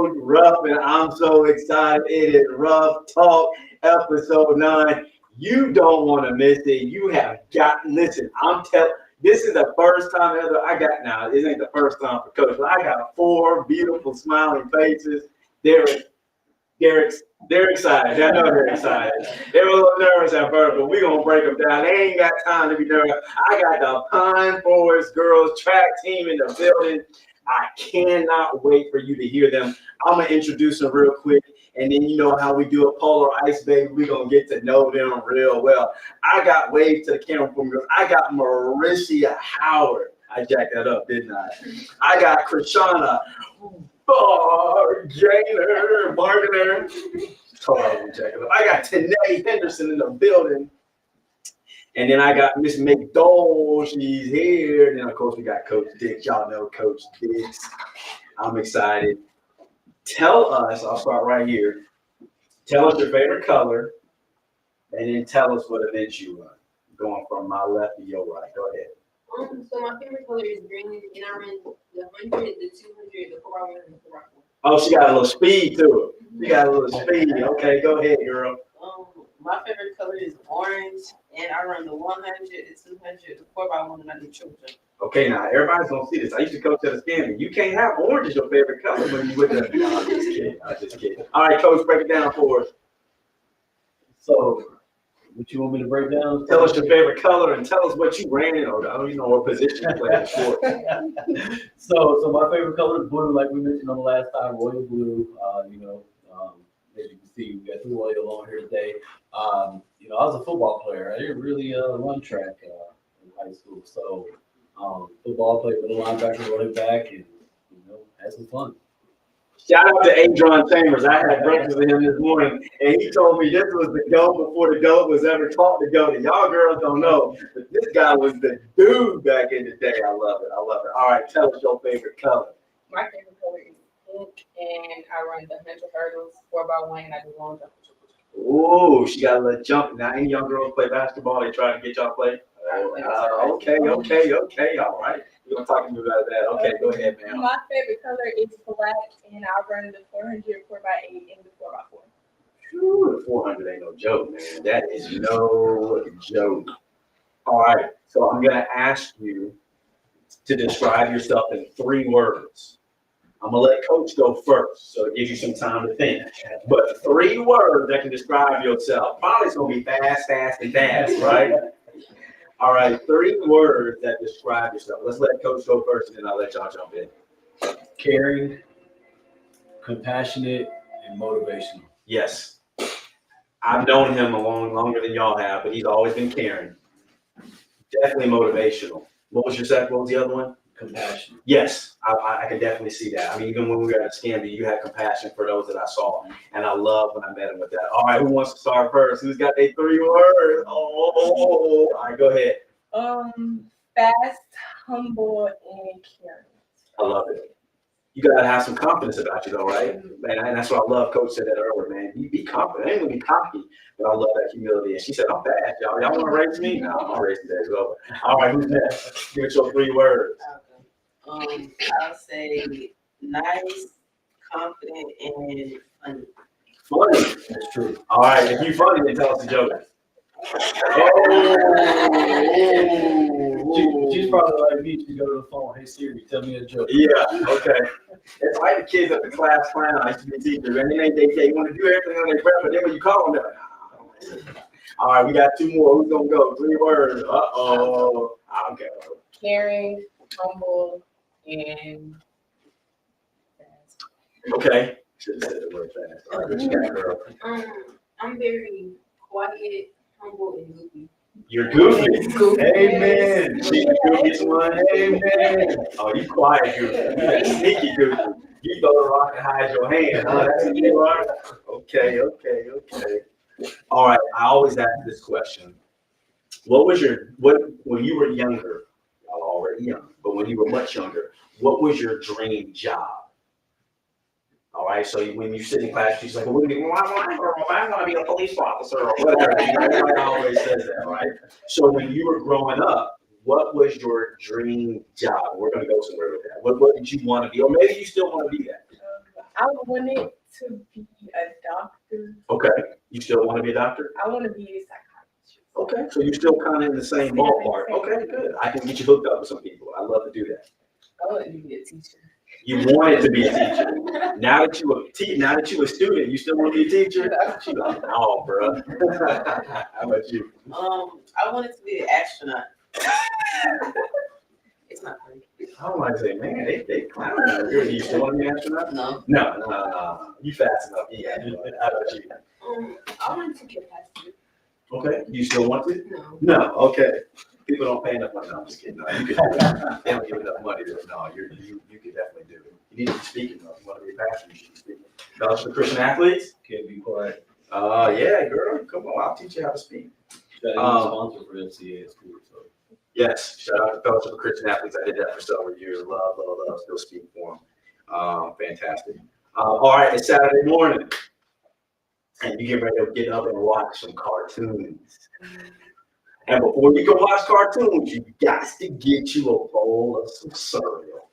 Coach Ruff, and I'm so excited. It is Ruff Talk, episode 9. You don't want to miss it. You have got, listen, this is the first time ever I got, now, this ain't the first time for Coach, but I got 4 beautiful smiling faces. They're excited. I know they're excited. They were a little nervous at first, but we're going to break them down. They ain't got time to be nervous. I got the Pine Forest girls track team in the building. I cannot wait for you to hear them. I'm going to introduce them real quick, and then you know how we do a polar ice, baby. We're going to get to know them real well. I got waved to the camera from girls. I got Mauricia Howard. I jacked that up, didn't I? I got Krishana Bargainer. Totally check it out. I got Tanae Henderson in the building. And then I got Miss McDowell. She's here. And then, of course, we got Coach Dix. Y'all know Coach Dix. I'm excited. Tell us, I'll start right here. Tell us your favorite color. And then tell us what events you run. Going from my left to your right. Go ahead. So my favorite color is green, and I run the 100, the 200, the 4x1, and the 4x4. Oh, she got a little speed to it. She got a little speed. Okay, go ahead, girl. My favorite color is orange, and I run the 100, the 200, the 4x1, and I do children. Okay, now everybody's gonna see this. I used to coach at a scam. You can't have orange as your favorite color when you with the. No, I'm just kidding. I'm just kidding. All right, Coach, break it down for us. So, what you want me to break down? Tell us your favorite color and tell us what you ran in, or I don't even know what position you played in sport. So my favorite color is blue, like we mentioned on the last time, royal blue. As you can see, we got 2 royal on here today. I was a football player. I didn't really run track in high school. So football, played with a linebacker, running back, and had some fun. Shout out to Adron Chambers. I had breakfast with him this morning, and he told me this was the GOAT before the GOAT was ever taught to go. And y'all girls don't know, but this guy was the dude back in the day. I love it. I love it. All right, tell us your favorite color. My favorite color is pink, and I run the 100 hurdles, 4x1, and I do long jump. Ooh, she got a little jump. Now, any young girls play basketball? They try to get y'all to play? Okay. All right. We're going to talk to you about that. Okay, go ahead, ma'am. My favorite color is black, and I run the 400, 4x8, and the 4x4. Whew, the 400 ain't no joke, man. That is no joke. All right, so I'm going to ask you to describe yourself in 3 words. I'm going to let Coach go first, so it gives you some time to think. But 3 words that can describe yourself. Probably it's going to be fast, right? All right, 3 words that describe yourself. Let's let Coach go first, and then I'll let y'all jump in. Caring, compassionate, and motivational. Yes. I've known him longer than y'all have, but he's always been caring. Definitely motivational. What was the other one? Compassion. Yes, I can definitely see that. I mean, even when we were at Scamby, you had compassion for those that I saw, and I love when I met him with that. All right, who wants to start first? Who's got their 3 words? All right, go ahead. Fast, humble, and caring. I love it. You gotta have some confidence about you, though, right? Man, and that's what I love. Coach said that earlier, man. Be confident. I ain't gonna be cocky, but I love that humility. And she said, "I'm fast, y'all. Y'all want to race me? No, I'm gonna race you as well." All right, who's next? Give it your 3 words. I'll say nice, confident, and funny. Funny. That's true. All right, if you funny, then tell us a joke. She's probably like me. She go to the phone. Hey Siri, tell me a joke. Yeah. Okay. It's like the kids at the class clown. I used to be a teacher, and they want to do everything on their breath, but then when you call them, they're like, "Nah, I don't want to." All right, we got 2 more. Who's gonna go? 3 words. Okay. Caring, humble, and fast. Okay. Should have said the word fast. All right, what you got, girl? I'm very quiet, humble, and goofy. You're goofy. Amen. She's the goofiest one. Amen. Oh, you quiet goofy. You that sneaky goofy. You throw the rock and hide your hand. Huh? That's what you are? Okay. All right. I always ask this question. What when you were younger, y'all already young, but when you were much younger, what was your dream job? All right, so when you sit in class, she's like, well, I want to be a police officer or whatever. Everybody always says that, right? So when you were growing up, what was your dream job? We're going to go somewhere with that. What did you want to be? Or maybe you still want to be that. I wanted to be a doctor. Okay. You still want to be a doctor? I want to be a psychiatrist. Okay. So you're still kind of in the same ballpark. Okay, good. I can get you hooked up with some people. I love to do that. I want to be a teacher. You wanted to be a teacher. Now that you a student, you still want to be a teacher? She's like, no, bro. How about you? I wanted to be an astronaut. It's not funny. I might say, man, they clowning out here. You still want to be an astronaut? No. No. You fast enough. Yeah. How about you? I wanted to be a pastor. Okay. You still want to? No. No. Okay. People don't pay enough money. No, I'm just kidding. No, you can do it. They don't give enough money to it. No, you can definitely do it. You need to be speaking though. If you want to be a pastor, you should be speaking. Fellowship of Christian Athletes? Can't be quiet. Yeah, girl. Come on. I'll teach you how to speak. Got a sponsor for FCA at school, so. Yes, shout out to Fellowship of Christian Athletes. I did that for several years. Love. Still speak for them. Fantastic. All right, it's Saturday morning, and you get ready to get up and watch some cartoons. And before you go watch cartoons, you got to get you a bowl of some cereal.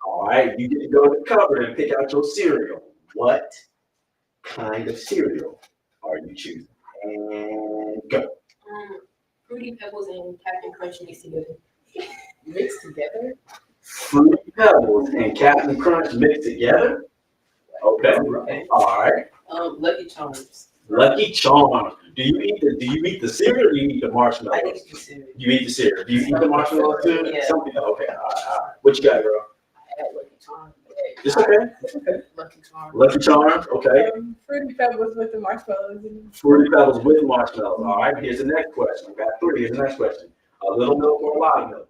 All right, you get to go to the cupboard and pick out your cereal. What kind of cereal are you choosing? And go. Fruity Pebbles and Captain Crunch mixed together. Mixed together? Fruity Pebbles and Captain Crunch mixed together? Okay. All right. Lucky Charms. Lucky Charms. Do you eat the cereal or do you eat the marshmallow? I think it's cereal. You eat the cereal. Do you eat the marshmallow too? Yeah. Some people. Okay. All right. What you got, girl? I had Lucky Charms. It's okay. Lucky Charms. Lucky Charms. Okay. Fruity Pebbles with the marshmallows in it. Fruity Pebbles with marshmallows. All right. Here's the next question. We got three. Here's the next question. A little milk or a lot of milk?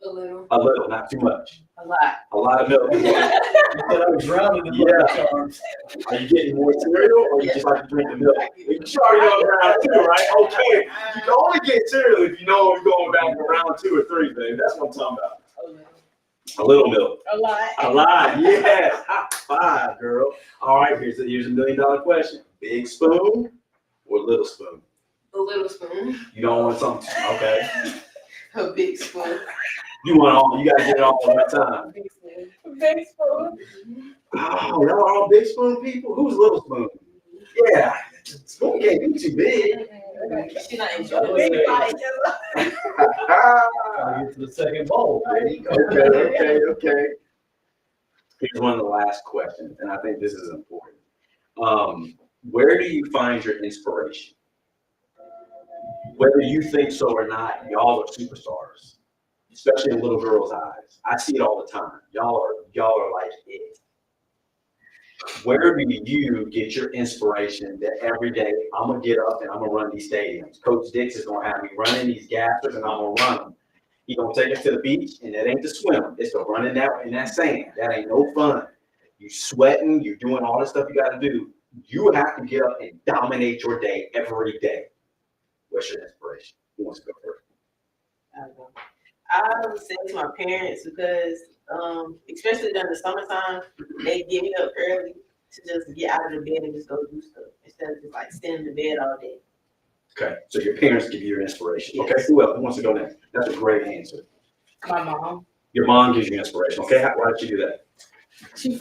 A little. A little, not too much. A lot. A lot of milk. I was drowning in Lucky Charms. Are you getting more cereal or you just like to drink the milk? You already know round two, right? Okay. You can only get cereal if you know you're going back to round 2 or 3, baby. That's what I'm talking about. A little milk. A lot. A lot, yes. High five, girl. All right, here's a $1 million question. Big spoon or little spoon? A little spoon. You don't want something, okay. A big spoon. You want all, you gotta get it all at one time. Big spoon. Big spoon. Oh, y'all are all big spoon people? Who's little spoon? Yeah, spoon can't be too big. She's not enjoying Big it. bite. Trying to get to the second bowl. Okay. Here's one of the last questions, and I think this is important. Where do you find your inspiration? Whether you think so or not, y'all are superstars, especially in little girls' eyes. I see it all the time. Y'all are like it. Where do you get your inspiration that every day I'm gonna get up and I'm gonna run these stadiums? Coach Dixon is gonna have me running these gappers and I'm gonna run them. He's gonna take us to the beach, and that ain't to swim. It's to run in that sand. That ain't no fun. You sweating, you're doing all the stuff you gotta do. You have to get up and dominate your day every day. What's your inspiration? Who wants to go first? I don't know. I would say to my parents because, especially during the summertime, they get me up early to just get out of the bed and just go do stuff instead of just like staying in the bed all day. Okay, so your parents give you your inspiration. Yes. Okay, who else? Who wants to go next? That's a great answer. My mom. Your mom gives you inspiration. Okay, why did you do that? She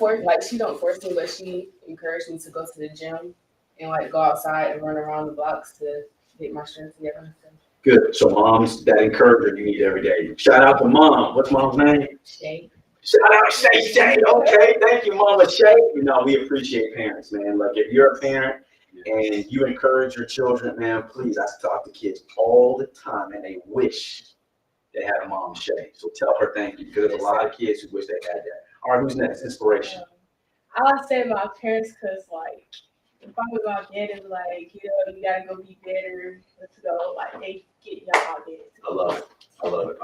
don't force me, but she encouraged me to go to the gym and like go outside and run around the blocks to get my strength together and stuff. Good. So moms, that encouragement you need every day. Shout out to mom. What's mom's name? Shay. Shout out Shay. Okay, thank you, Mama Shay. You know, we appreciate parents, man. Like if you're a parent and you encourage your children, man, please. I talk to kids all the time, and they wish they had a mom Shay. So tell her thank you, because there's a lot of kids who wish they had that. All right, who's next? Inspiration. I say my parents because like if I was my dad and like, you gotta go be better, let's go, like they get y'all out there. I love it.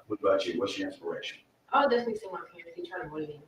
What about you? What's your inspiration? I'll definitely say my parents, they try to motivate me.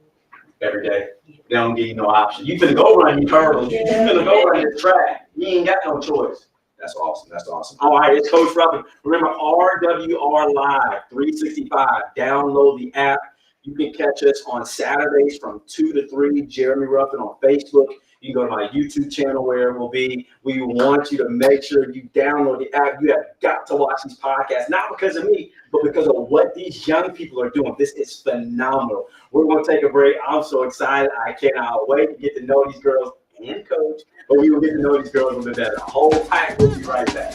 Every day. They don't give you no option. You finna go run your hurdles. You finna go run your track. You ain't got no choice. That's awesome. All right, it's Coach Ruffin. Remember, RWR Live 365. Download the app. You can catch us on Saturdays from 2 to 3, Jeremy Ruffin on Facebook. You can go to my YouTube channel where it will be. We want you to make sure you download the app. You have got to watch these podcasts, not because of me, but because of what these young people are doing. This is phenomenal. We're going to take a break. I'm so excited. I cannot wait to get to know these girls and coach, but we will get to know these girls a little bit better. Hold tight. We'll be right back.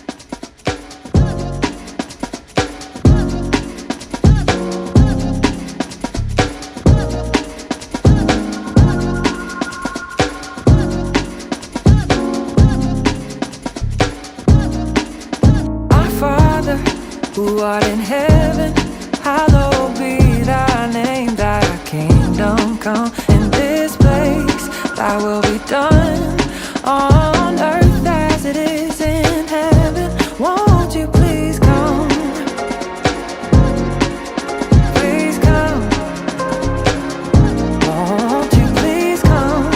Who art in heaven, hallowed be thy name, thy kingdom come. In this place, thy will be done, on earth as it is in heaven. Won't you please come? Please come. Won't you please come?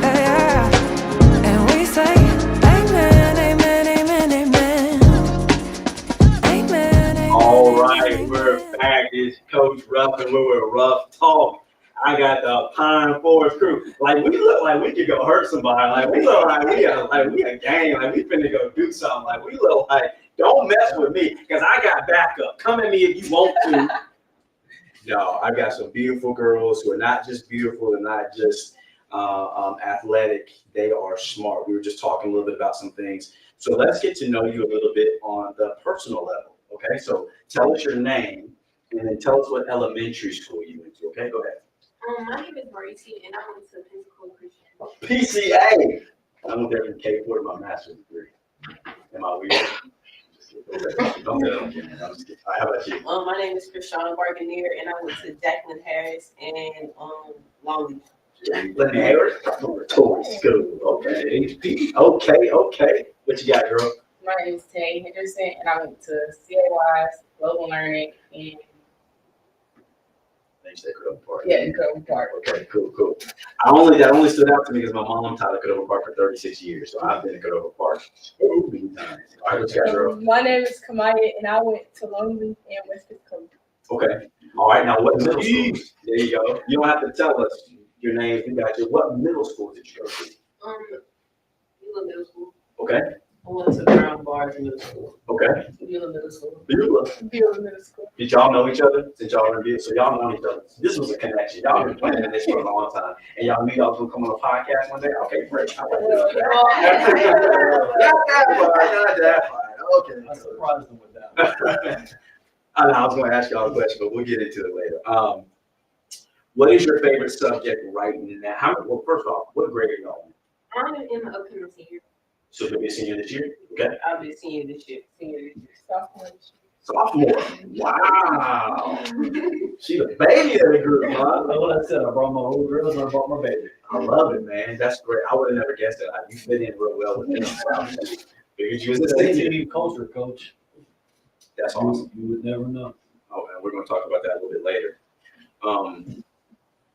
Yeah. And we say, all right, we're back. It's Coach Ruff, and we're with Ruff Talk. I got the Pine Forest crew. Like, we look like we could go hurt somebody. Like, we look like we a gang. Like, we finna go do something. Like, we look like, don't mess with me, because I got backup. Come at me if you want to. No, I got some beautiful girls who are not just beautiful and not just athletic. They are smart. We were just talking a little bit about some things. So let's get to know you a little bit on the personal level. Okay, so tell us your name and then tell us what elementary school you went to. Okay, go ahead. My name is Marisi, and I went to Pensacola Christian. PCA. I went there from K4 to my master's degree. Am I weird? Don't tell them. I'm just kidding. All right, how about you? My name is Krishana Barganier, and I went to Jacqueline Harris and Long Beach. Jacqueline Harris, Tory School. Okay. Okay. What you got, girl? My name is Tay Henderson, and I went to CAY's Global Learning in Grove Park. Grove Park. Okay, cool. That only stood out to me because my mom taught at Grove Park for 36 years, so I've been at Grove Park many times. All right, what you got, girl? My name is Kamaya, and I went to Lonely and West Dakota. Okay. All right, now what middle school? There you go. You don't have to tell us your name. You got your, what middle school did you go to? Beulah Middle School. Okay. I went to Brown Bars Middle School. Okay. Beulah Middle School. Beulah Middle School. Did y'all know each other since y'all were in Beulah? So y'all know each other. This was a connection. Y'all been planning this for a long time. And y'all knew y'all was going to come on a podcast one day? Okay, great. I like this. Not that part. Okay. I surprised them with that. I was going to ask y'all a question, but we'll get into it later. What is your favorite subject right now? Well, first off, what grade are y'all in? I'm in my upcoming senior. So you'll be a senior this year? Okay. I'll be a senior this year. Sophomore. Wow. She's a baby of the group, huh? That's what I said. I brought my old girls and I brought my baby. I love it, man. That's great. I would have never guessed that. You fit in real well with them. Because you was a senior. Team culture, coach. That's awesome. You would never know. Oh, and we're going to talk about that a little bit later.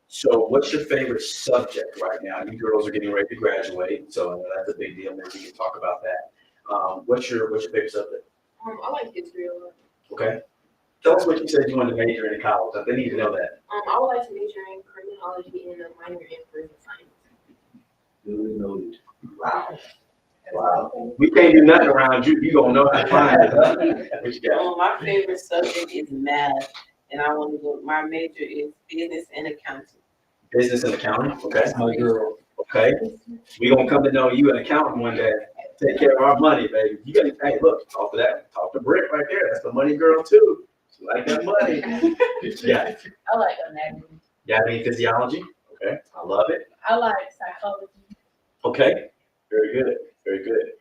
So what's your favorite subject right now? You girls are getting ready to graduate, so that's a big deal. Maybe we can talk about that. What's your favorite subject? I like history a lot. Okay. Tell us what you said you wanted to major in college. They need to know that. I would like to major in criminology and a minor in forensic science. Duly noted. Wow. We can't do nothing around you. You gonna know how to find it. What you got? My favorite subject is math, and I want to go. My major is business and accounting. Business and accounting. Okay. That's my girl. Okay. We gonna come to know you an accountant one day. Take care of our money, baby. You gotta, hey, look, talk to that. Talk to Britt right there. That's the money girl too. She like that money. Yeah. I like anatomy. You got any physiology? Okay. I love it. I like psychology. Okay. Very good. Very good.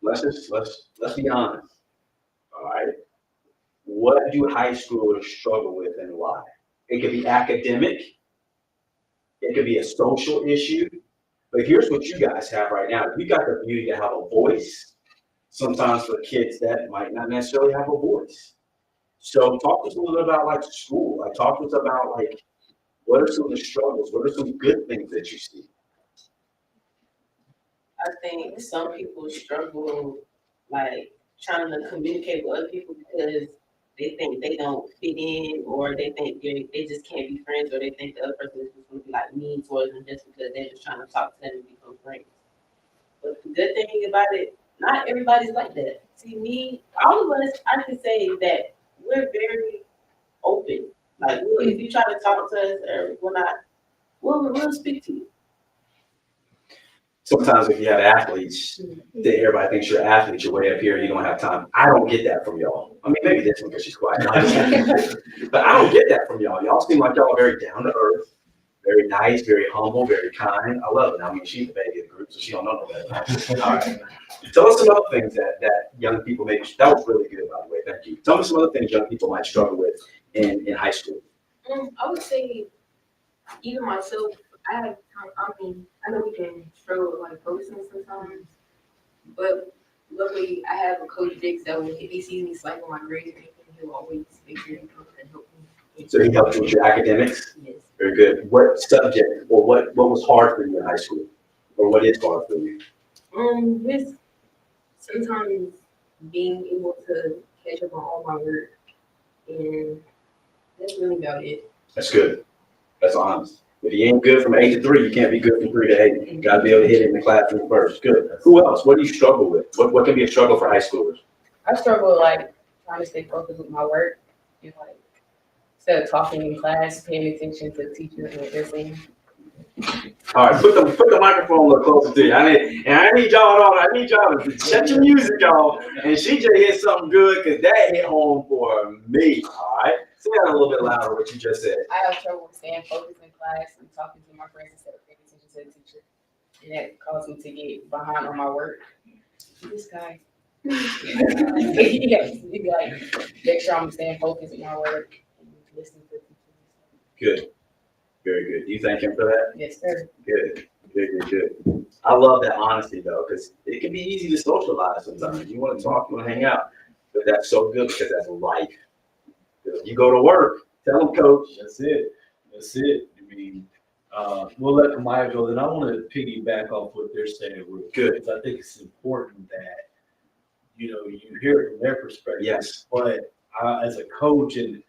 Let's be honest. All right. What do high schoolers struggle with and why? It could be academic. It could be a social issue. But here's what you guys have right now. You got the beauty to have a voice. Sometimes for kids that might not necessarily have a voice. So talk to us a little bit about like school. Like talk to us about like what are some of the struggles? What are some good things that you see? I think some people struggle like trying to communicate with other people because they think they don't fit in, or they think they just can't be friends, or they think the other person is just going to be like mean towards them just because they're just trying to talk to them and become friends. But the good thing about it, not everybody's like that. See, me, all of us, I can say that we're very open. Like, if you try to talk to us, or we'll speak to you. Sometimes if you have athletes, that everybody thinks you're athletes, you're way up here, you don't have time. I don't get that from y'all. I mean, maybe this one because she's quiet. But I don't get that from y'all. Y'all seem like y'all are very down to earth, very nice, very humble, very kind. I love it. I mean, she's the baby of the group, so she don't know no better. All right. Tell us some other things that young people maybe, that was really good, by the way, thank you. Tell me some other things young people might struggle with in high school. I would say, even myself, I know we can struggle with like focusing sometimes, but luckily I have a coach Dixon that if he sees me slacking my grades or anything, he'll always make sure he comes and help me. So he helped you with your academics? Yes. Very good. What subject or what was hard for you in high school? Or what is hard for you? Just sometimes being able to catch up on all my work, and that's really about it. That's good. That's honest. If you ain't good from 8 to 3, you can't be good from 3 to 8. You gotta be able to hit it in the classroom first. Good. Who else? What do you struggle with? What can be a struggle for high schoolers? I struggle with like trying to stay focused with my work and like instead of talking in class, paying attention to the teacher and what they're saying. All right, put the microphone a little closer to you. I need y'all to shut your music off. And she just hit something good because that hit home for me. All right, say that a little bit louder. What you just said. I have trouble staying focused in class and talking to my friends instead of paying attention to the teacher, and that caused me to get behind on my work. This guy. Yes, you'd be like, make sure I'm staying focused with my work and listening to the teacher. Good. Very good. Do you thank him for that? Yes, sir. Good. I love that honesty though, because it can be easy to socialize sometimes. You want to talk, you want to hang out, but that's so good because that's life. You go to work, tell them, coach. That's it. I mean, we'll let Kamaya go. Then I want to piggyback off what they're saying real Good. because I think it's important that, you hear it from their perspective. Yes. But as a coach and,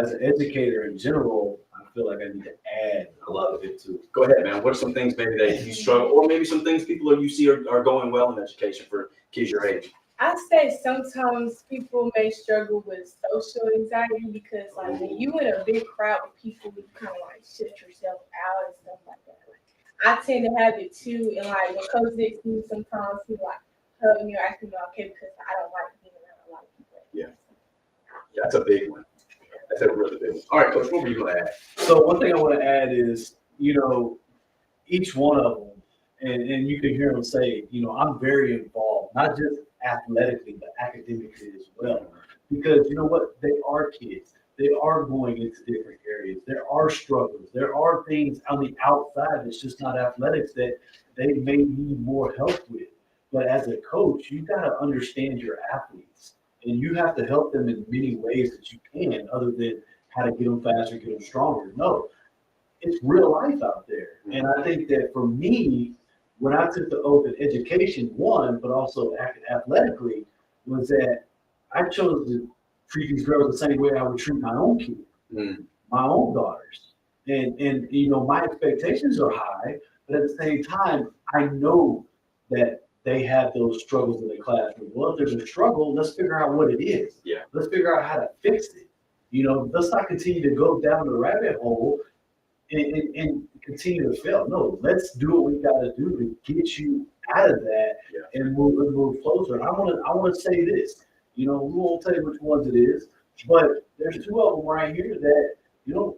as an educator in general, I feel like I need to add a lot of it too. Go ahead, man. What are some things maybe that you struggle, or maybe some things people you see are going well in education for kids your age? I say sometimes people may struggle with social anxiety because like when you in a big crowd with people, you kind of like shut yourself out and stuff like that. Like, I tend to have it too, and like when Coach Dixon sometimes he like hug me or ask me okay because I don't like being around a lot of people. Yeah, that's a big one. That's a really big one. All right, Coach, what were you going to add? So one thing I want to add is, each one of them, and you can hear them say, I'm very involved, not just athletically, but academically as well. Because you know what? They are kids. They are going into different areas. There are struggles. There are things on the outside that's just not athletics that they may need more help with. But as a coach, you got to understand your athletes. And you have to help them in many ways that you can, other than how to get them faster, get them stronger. No, it's real life out there. And I think that for me, when I took the oath in education, one, but also athletically, was that I chose to treat these girls the same way I would treat my own kids, my own daughters. And my expectations are high, but at the same time, I know that they have those struggles in the classroom. Well, if there's a struggle, let's figure out what it is. Yeah. Let's figure out how to fix it. Let's not continue to go down the rabbit hole and continue to fail. No, let's do what we got to do to get you out of that and move closer. And I want to say this. We won't tell you which ones it is, but there's two of them right here that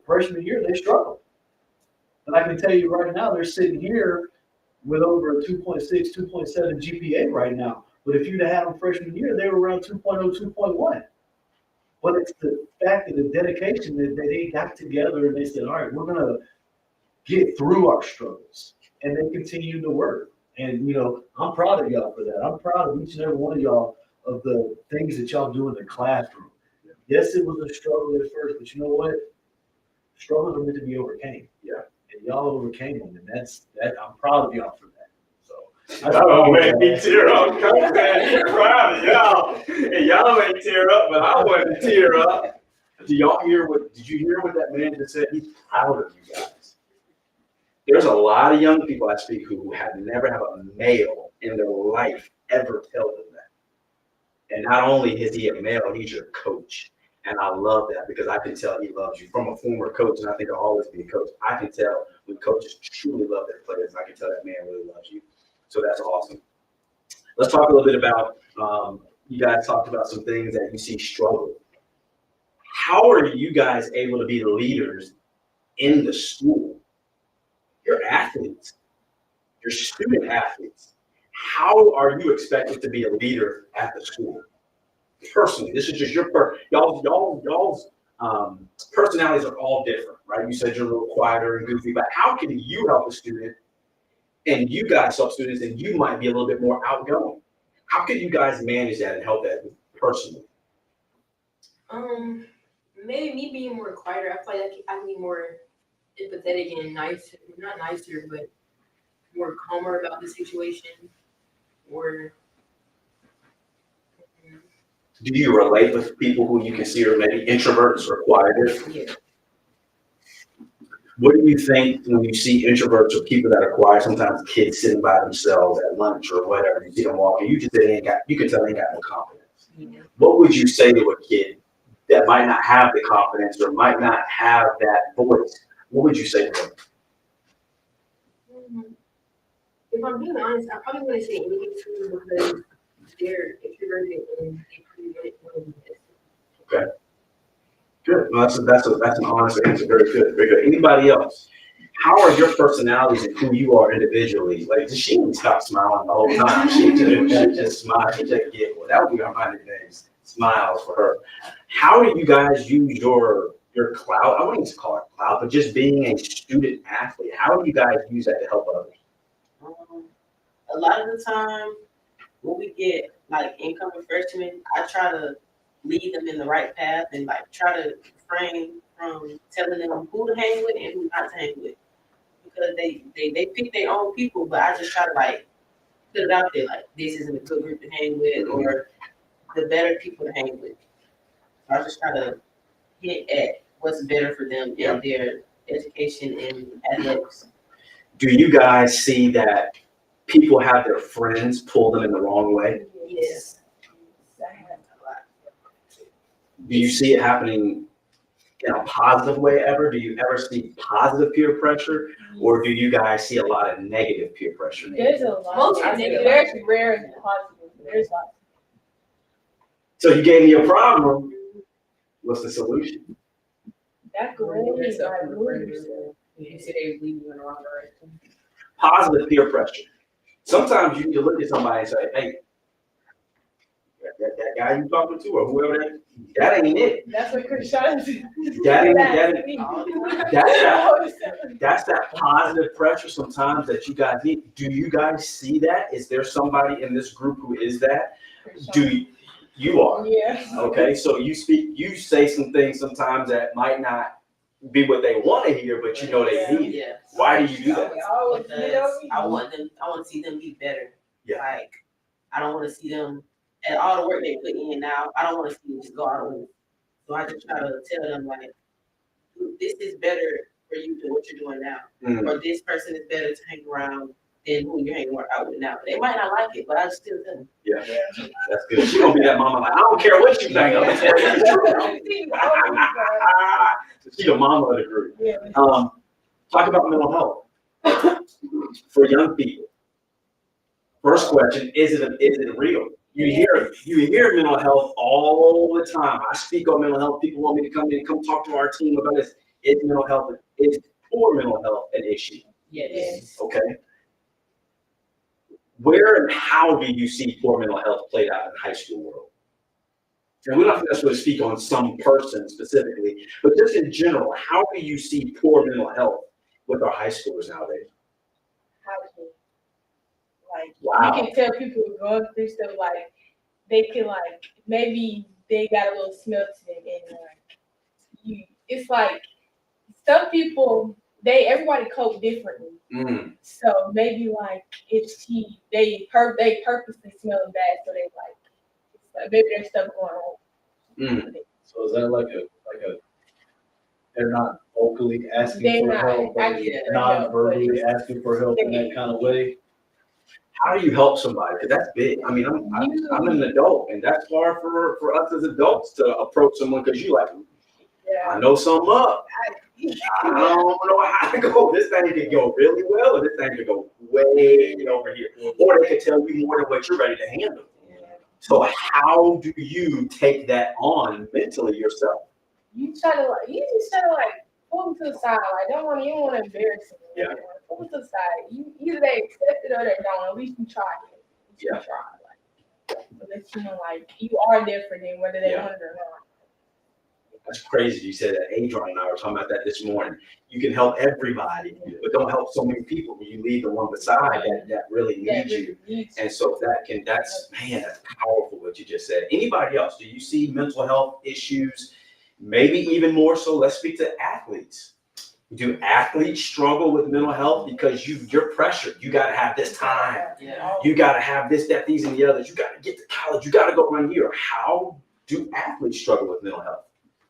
freshman year they struggled. And I can tell you right now, they're sitting here with over a 2.6, 2.7 GPA right now. But if you'd have had them freshman year, they were around 2.0, 2.1. But it's the fact of the dedication that they got together and they said, all right, we're going to get through our struggles. And they continue to work. And, I'm proud of y'all for that. I'm proud of each and every one of y'all of the things that y'all do in the classroom. Yes, it was a struggle at first, but you know what? Struggles are meant to be overcame. Yeah. And y'all overcame them, and that's I'm proud of y'all for that. So Oh, man, me tear up. Come on, man, you're proud of y'all. And y'all ain't tear up, but I want to tear up. Did you hear what that man just said? He's proud of you guys. There's a lot of young people I speak who have never had a male in their life ever tell them that. And not only is he a male, he's your coach. And I love that because I can tell he loves you. From a former coach, and I think I'll always be a coach, I can tell when coaches truly love their players. I can tell that man really loves you. So that's awesome. Let's talk a little bit about, you guys talked about some things that you see struggle. How are you guys able to be the leaders in the school? You're athletes. You're student athletes. How are you expected to be a leader at the school? Personally, this is just your y'all's personalities are all different, right? You said you're a little quieter and goofy, but how can you help a student and you guys help students and you might be a little bit more outgoing? How can you guys manage that and help that personally? Maybe me being more quieter, I feel like I can be more empathetic and nicer, not nicer, but more calmer about the situation. Or Do you relate with people who you consider maybe introverts or quieter? yeah. What do you think when you see introverts or people that are quiet? Sometimes kids sitting by themselves at lunch or whatever, you see them walking, you can tell they ain't got no confidence. Yeah. What would you say to a kid that might not have the confidence or might not have that voice? What would you say to them? If I'm being honest, I probably wouldn't say anything to them because they're introverted and they pretty good. Okay. Good. Well, that's an honest answer. Very good. Very good. Anybody else? How are your personalities and who you are individually? Like, she didn't stop smiling the whole time. She just smiled. She just giggled. That would be our minded names. Smiles for her. How do you guys use your clout? I wouldn't even call it clout, but just being a student athlete. How do you guys use that to help others? A lot of the time, when we get like incoming freshmen, I try to lead them in the right path and like try to refrain from telling them who to hang with and who not to hang with, because they pick their own people, but I just try to like put it out there like this isn't a good group to hang with or the better people to hang with. So I just try to hit at what's better for them in their education and athletics. Do you guys see that people have their friends pull them in the wrong way? Yes. Do you see it happening in a positive way ever? Do you ever see positive peer pressure, or do you guys see a lot of negative peer pressure? There's a lot. Most I are think negative. there's rare and positive. There's lots. So you gave me a problem. What's the solution? That could really be You say they lead you in the wrong direction. Positive peer pressure. Sometimes you need to look at somebody and say, hey, that guy you talking to or whoever that ain't it. That's what Krishan said. That's that positive pressure sometimes that you guys need. Do you guys see that? Is there somebody in this group who is that? Do you are? Yeah. Okay, so you say some things sometimes that might not be what they want to hear, but you know they need. Yeah. Why do you do that? Because I want to see them be better. Yeah. Like, I don't want to see them, and all the work they put in now, I don't want to see them just go out of work. So I just try to tell them, like, this is better for you than what you're doing now. Mm. Or this person is better to hang around than who you're hanging out with now. They might not like it, but I still tell them. Yeah, that's good. She gonna be that mama like, I don't care what you think. I'm gonna tell you the truth. She the mama of the group. Yeah. Talk about mental health for young people. First question, is it real? You hear mental health all the time. I speak on mental health. People want me to come talk to our team about this. Is mental health, is poor mental health an issue? Yes. Okay. Where and how do you see poor mental health played out in the high school world? And we don't have to necessarily speak on some person specifically, but just in general, how do you see poor mental health with our high schoolers nowadays? Like, wow. You can tell people are going through stuff, like, they can, like, maybe they got a little smell to them, and, like, it's like, some people everybody cope differently. Mm, So maybe like if they purposely smelling bad, so they like maybe there's stuff going on. mm. So is that like a they're not vocally asking They're for not help, but asking for help, non-verbally asking for help in that kind of way? How do you help somebody? Because that's big. I mean, I'm an adult, and that's hard for us as adults to approach someone because you like, I Yeah. know something up. I don't know how to go. This thing could go really well, or this thing could go way over here. Or they could tell you more than what you're ready to handle. So how do you take that on mentally yourself? You just try to like pull them to the side. Like you don't want to embarrass them. Yeah. Pull them to the side. You either they accept it or they don't. At least you try it. Yeah. Try. Like, so that you know, like you are there for them, whether they Yeah. want it or not. That's crazy. You said that. Adrian and I were talking about that this morning. You can help everybody, but don't help so many people when you leave the one beside that really needs you. And so that's powerful what you just said. Anybody else? Do you see mental health issues? Maybe even more so, let's speak to athletes. Do athletes struggle with mental health because you're pressured? You got to have this time. Yeah. You got to have this, that, these, and the others. You got to get to college. You got to go run here. How do athletes struggle with mental health?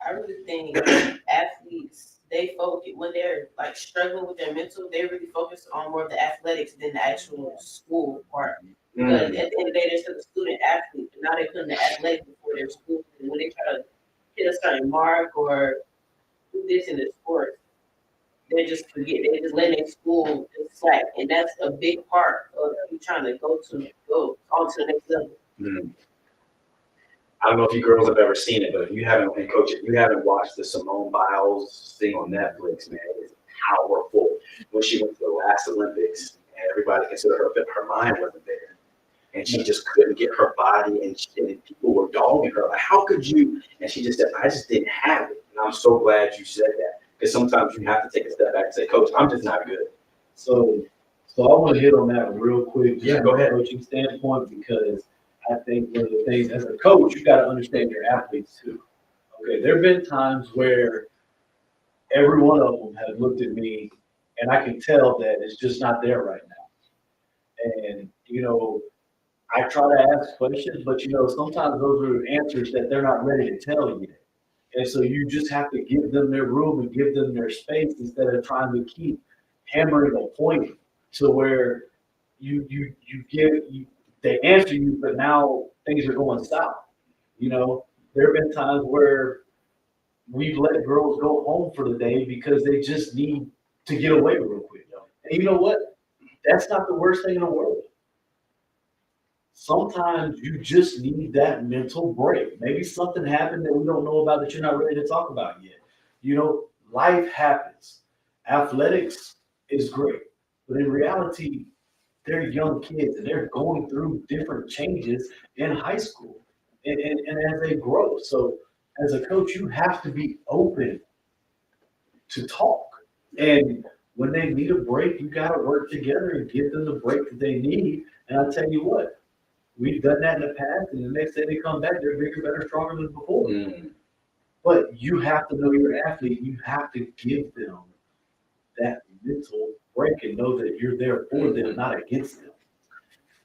I really think athletes, they focus when they're like struggling with their mental, they really focus on more of the athletics than the actual school part. Because at the end of the day, they're still a student athlete, but now they're putting the athletics before their school. And when they try to hit a certain mark or do this in the sport, they're just letting their school slack. And that's a big part of you trying to go on to the next level. Mm. I don't know if you girls have ever seen it, but if you haven't, and coach, if you haven't watched the Simone Biles thing on Netflix, man, it's powerful. When she went to the last Olympics, and everybody considered her mind wasn't there, and she just couldn't get her body, and people were dogging her. Like, how could you? And she just said, I just didn't have it. And I'm so glad you said that, because sometimes you have to take a step back and say, Coach, I'm just not good. So I want to hit on that real quick, Yeah, go ahead. From a coaching standpoint, because I think one of the things as a coach, you got to understand your athletes too. Okay, there have been times where every one of them have looked at me, and I can tell that it's just not there right now. And I try to ask questions, but sometimes those are answers that they're not ready to tell you yet. And so you just have to give them their room and give them their space instead of trying to keep hammering a point to where they answer you, but now things are going south. There have been times where we've let girls go home for the day because they just need to get away real quick. And you know what? That's not the worst thing in the world. Sometimes you just need that mental break. Maybe something happened that we don't know about that you're not ready to talk about yet. Life happens. Athletics is great, but in reality, they're young kids and they're going through different changes in high school and as they grow. So as a coach, you have to be open to talk. And when they need a break, you got to work together and give them the break that they need. And I tell you what, we've done that in the past, and the next day they come back, they're bigger, better, stronger than before. Mm. But you have to know your athlete. You have to give them that mental break and know that you're there for them, not against them.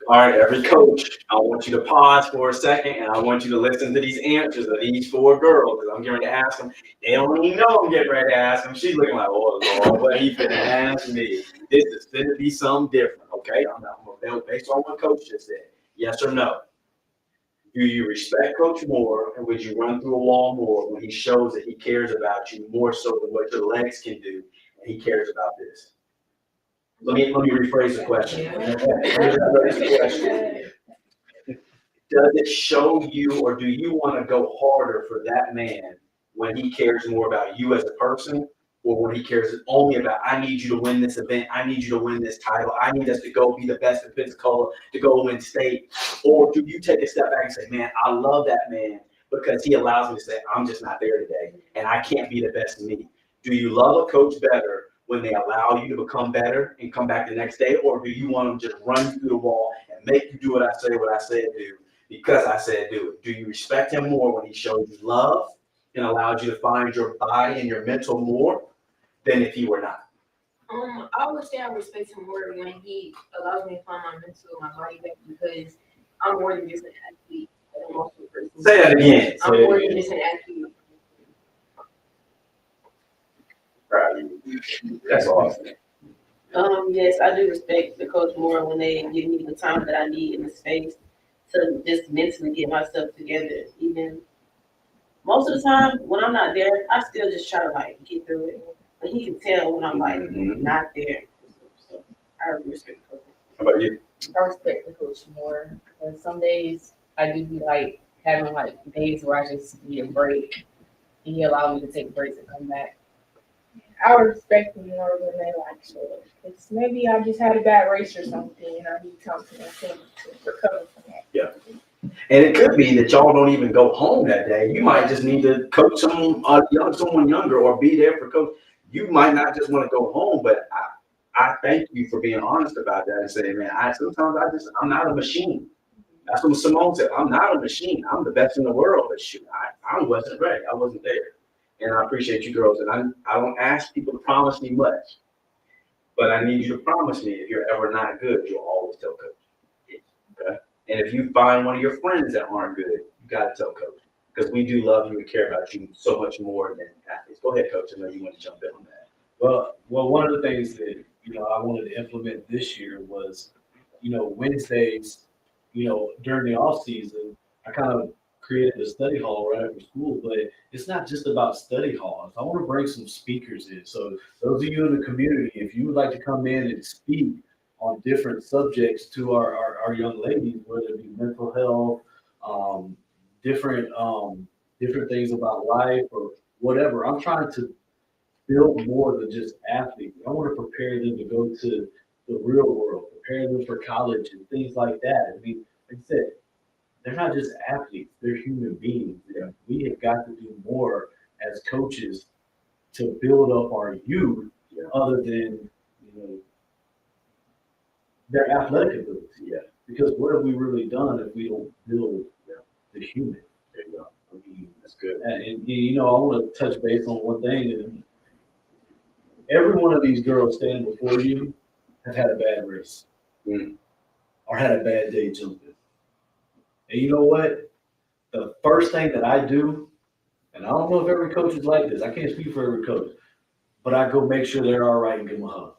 All right, every coach, I want you to pause for a second, and I want you to listen to these answers of these four girls, because I'm getting ready to ask them. They don't even know I'm getting ready to ask them. She's looking like, oh, Lord, what he finna ask me? This is finna be something different, okay? I'm going to based on what Coach just said. Yes or no? Do you respect Coach more, and would you run through a wall more when he shows that he cares about you more so than what your legs can do, and he cares about this? Let me rephrase the question. Does it show you, or do you want to go harder for that man when he cares more about you as a person, or when he cares only about, I need you to win this event, I need you to win this title, I need us to go be the best in Pensacola, to go win state? Or do you take a step back and say, man, I love that man because he allows me to say, I'm just not there today, and I can't be the best of me? Do you love a coach better when they allow you to become better and come back the next day, or do you want them to just run you through the wall and make you do what I said do because I said do it? Do you respect him more when he shows you love and allows you to find your body and your mental more than if he were not? I would say I respect him more when he allows me to find my mental and my body back because I'm more than just an athlete. I'm also a person. Say that again. I'm more than just an athlete. That's awesome. Yes, I do respect the coach more when they give me the time that I need in the space to just mentally get myself together. Even most of the time when I'm not there, I still just try to like get through it. But he can tell when I'm like not there. So I really respect the coach. How about you? I respect the coach more. And some days I do be like having like days where I just need a break. And he allowed me to take breaks and come back. I respect them more when they like show up. Because maybe I just had a bad race or something and I need time to myself to recover from that. Yeah. And it could be that y'all don't even go home that day. You might just need to coach someone younger or be there for coach. You might not just want to go home, but I thank you for being honest about that and saying, man, I'm not a machine. That's what Simone said. I'm not a machine. I'm the best in the world. But shoot, I wasn't ready. I wasn't there. And I appreciate you girls. And I don't ask people to promise me much, but I need you to promise me if you're ever not good, you'll always tell coach. Okay? And if you find one of your friends that aren't good, you got to tell coach. Because we do love you and care about you so much more than athletes. Go ahead, coach. I know you want to jump in on that. Well, one of the things that, I wanted to implement this year was, Wednesdays, during the off season, I kind of created a study hall right after school, but it's not just about study halls. I want to bring some speakers in. So those of you in the community, if you would like to come in and speak on different subjects to our young ladies, whether it be mental health, different things about life or whatever, I'm trying to build more than just athletes. I want to prepare them to go to the real world, prepare them for college and things like that. I mean, like I said, they're not just athletes, they're human beings. Yeah. We have got to do more as coaches to build up our youth other than, their athletic ability. Yeah. Because what have we really done if we don't build the human? There you go. I mean, that's good. And I want to touch base on one thing. And every one of these girls standing before you have had a bad race or had a bad day jumping. And you know what? The first thing that I do, and I don't know if every coach is like this. I can't speak for every coach, but I go make sure they're all right and give them a hug.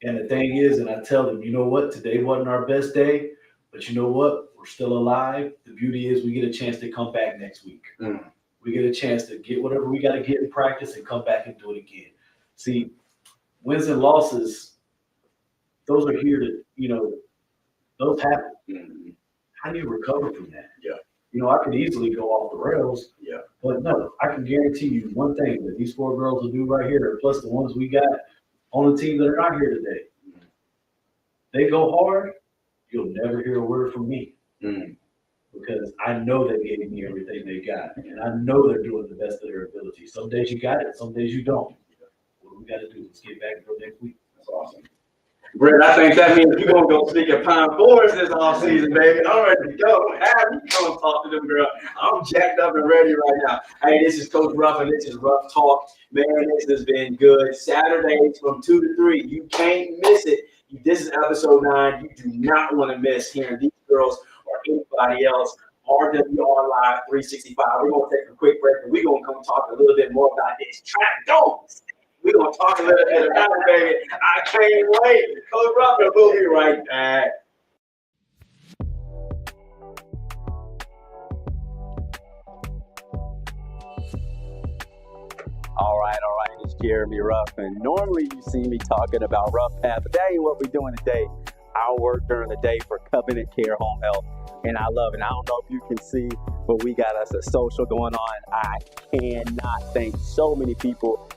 And the thing is, and I tell them, you know what? Today wasn't our best day, but you know what? We're still alive. The beauty is we get a chance to come back next week. We get a chance to get whatever we got to get in practice and come back and do it again. See, wins and losses, those are here to, those happen. How do you recover from that? Yeah. I could easily go off the rails. Yeah. But no, I can guarantee you one thing that these 4 girls will do right here, plus the ones we got on the team that are not here today. They go hard, you'll never hear a word from me. Because I know they gave me everything they got. And I know they're doing the best of their ability. Some days you got it, some days you don't. What we got to do is get back and go next week. That's awesome. Brett, I think that means you're going to go speak at Pine Forest this offseason, baby. I'm ready to go. Don't have me come talk to them, girl. I'm jacked up and ready right now. Hey, this is Coach Ruff, and this is Ruff Talk. Man, this has been good. Saturdays from 2 to 3. You can't miss it. This is episode 9. You do not want to miss hearing these girls or anybody else. RWR Live 365. We're going to take a quick break, and we're going to come talk a little bit more about this track. Don't. We're going to talk a little bit about it, baby. I can't wait. Coach Ruffin, we'll be right back. All right. It's Jeremy Ruff. And normally you see me talking about Ruff Path, but that ain't what we're doing today. I work during the day for Covenant Care Home Health, and I love it. I don't know if you can see, but we got us a social going on. I cannot thank so many people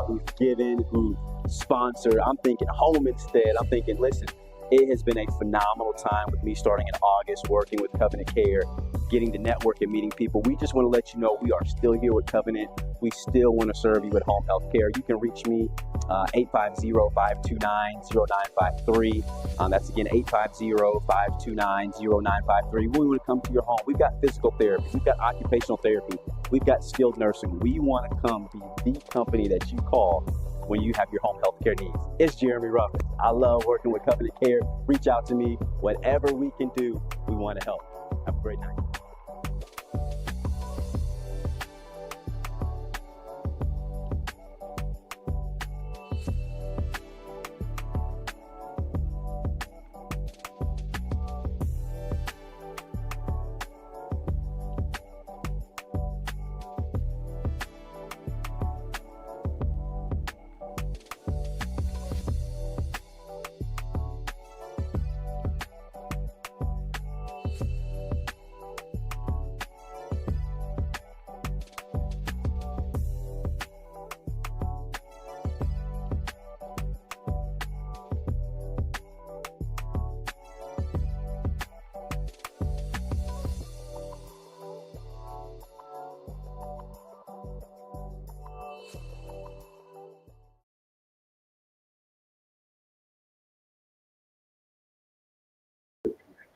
who've given, who sponsor. I'm thinking home instead. I'm thinking, listen, it has been a phenomenal time with me starting in August, working with Covenant Care, getting to network and meeting people. We just want to let you know we are still here with Covenant. We still want to serve you at home health care. You can reach me 850-529-0953. That's again 850-529-0953. We want to come to your home. We've got physical therapy. We've got occupational therapy. We've got skilled nursing. We want to come be the company that you call when you have your home health care needs. It's Jeremy Ruffin. I love working with Covenant Care. Reach out to me. Whatever we can do, we want to help. Have a great night.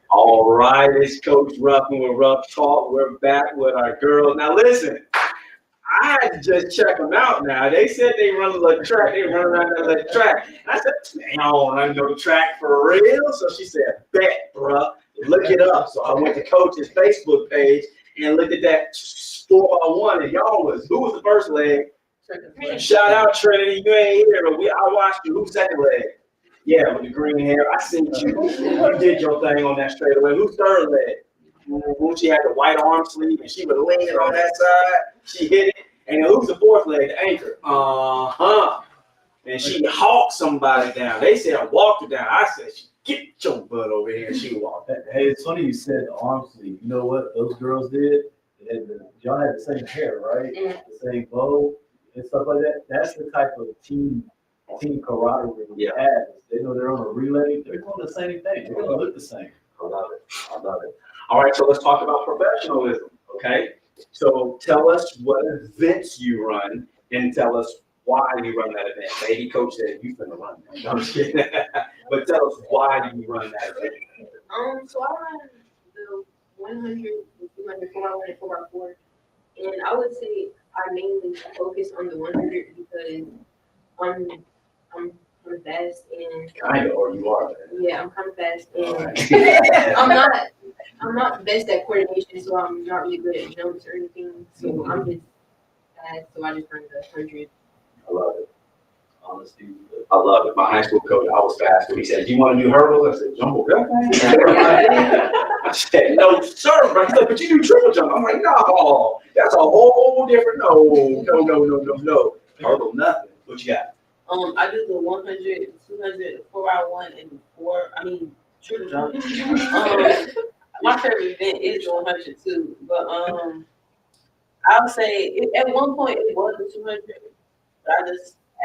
All right, it's Coach Ruffin with Ruff Talk. We're back with our girls. Now listen, I had to just check them out now. They said they run a little track. They run around that little track. And I said, I don't run no track for real. So she said, bet, bruh. Look it up. So I went to Coach's Facebook page and looked at that 4x1. And who was the first leg? Shout out Trinity. You ain't here, but I watched you. Who's second leg? Yeah, with the green hair. I seen you. You did your thing on that straightaway. Who's third leg? When she had the white arm sleeve and she was leaning on that side, she hit it. And then who's the fourth leg? The anchor. And she hawked somebody down. They said I walked her down. I said, get your butt over here. And she walked. Hey, it's funny you said the arm sleeve. You know what those girls did? Y'all had the same hair, right? The same bow and stuff like that. That's the type of team camaraderie we have. They know they're on a relay. They're doing the same thing. They're going to look the same. I love it. All right, so let's talk about professionalism, okay? So tell us what events you run and tell us why you run that event. Maybe Coach said you're going to run that. No, I'm just kidding. But tell us why do you run that event? So I run the 100, 200, 4x1, and 4x4. And I would say I mainly focus on the 100 because I'm fast and kind of, or you are. Yeah, I'm kind of fast and I'm not best at coordination, so I'm not really good at jumps or anything. So I'm just fast, so I just run the 100. I love it. Honesty. I love it. My high school coach, I was fast, but he said, "Do you want to do hurdles?" I said, "Jump okay." I said, "No, sir." But he said, "But you do triple jump." I'm like, "No, that's a whole different." No. Hurdle, nothing. What you got? I do the 100, 200, 4x1, and triple jump. My favorite event is the 100 too, but I would say at one point it was the 200, but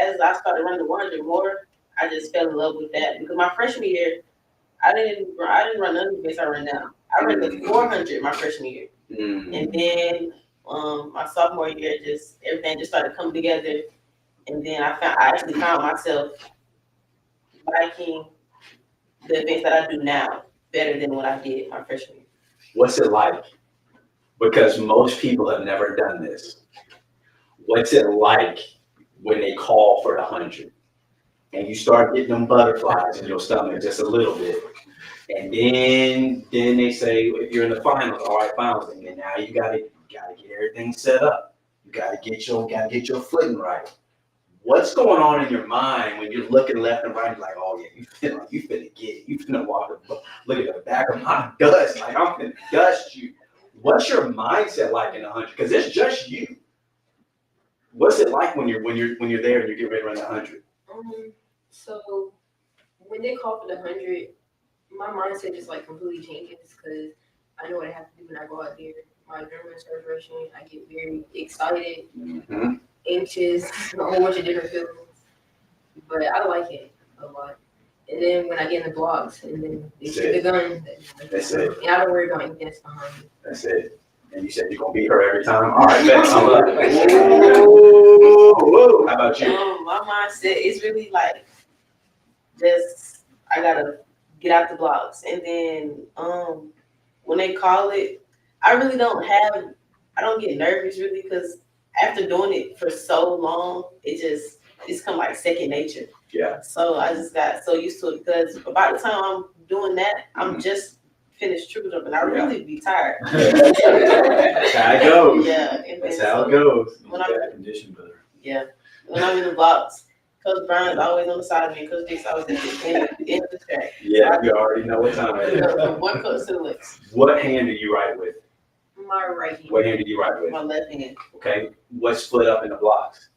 as I started running the 100 more, I just fell in love with that because my freshman year, I didn't run none of the events I run now. I ran the 400 my freshman year, and then my sophomore year, everything just started coming together. And then I actually found myself liking the events that I do now better than what I did my freshman year. What's it like? Because most people have never done this. What's it like when they call for the 100 and you start getting them butterflies in your stomach just a little bit? And then they say, if you're in the finals, all right, finals, and then now you gotta get everything set up. You gotta get your footing right. What's going on in your mind when you're looking left and right, like, oh yeah, you finna get it. You finna look at the back of my dust, like I'm finna dust you. What's your mindset like in 100? Because it's just you. What's it like when you're there and you get ready to run the 100? So when they call for the 100, my mindset just like completely changes because I know what I have to do when I go out there. My adrenaline starts rushing. I get very excited, anxious, a whole bunch of different feelings. But I like it a lot. And then when I get in the blocks and then they shoot the gun, that's it. And I don't worry about anything that's behind me. That's it. And you said you're gonna beat her every time. All right, bet. How about you? My mindset is really like just I gotta get out the blocks, and then when they call it, I don't get nervous really because after doing it for so long, it just it's come like second nature. Yeah. So I just got so used to it because by the time I'm doing that, I'm just finished triple jumping. I really be tired. That's how it goes. Yeah. And That's then how so it goes. when I'm Condition better. yeah, when I'm in the blocks, Coach Brian's always on the side of me. Coach Dixon always at the end of the track. Yeah, you already know what time it is. From one coach to the next. What hand do you write with? My right hand. What hand do you write with? My left hand. Okay. What's split up in the blocks?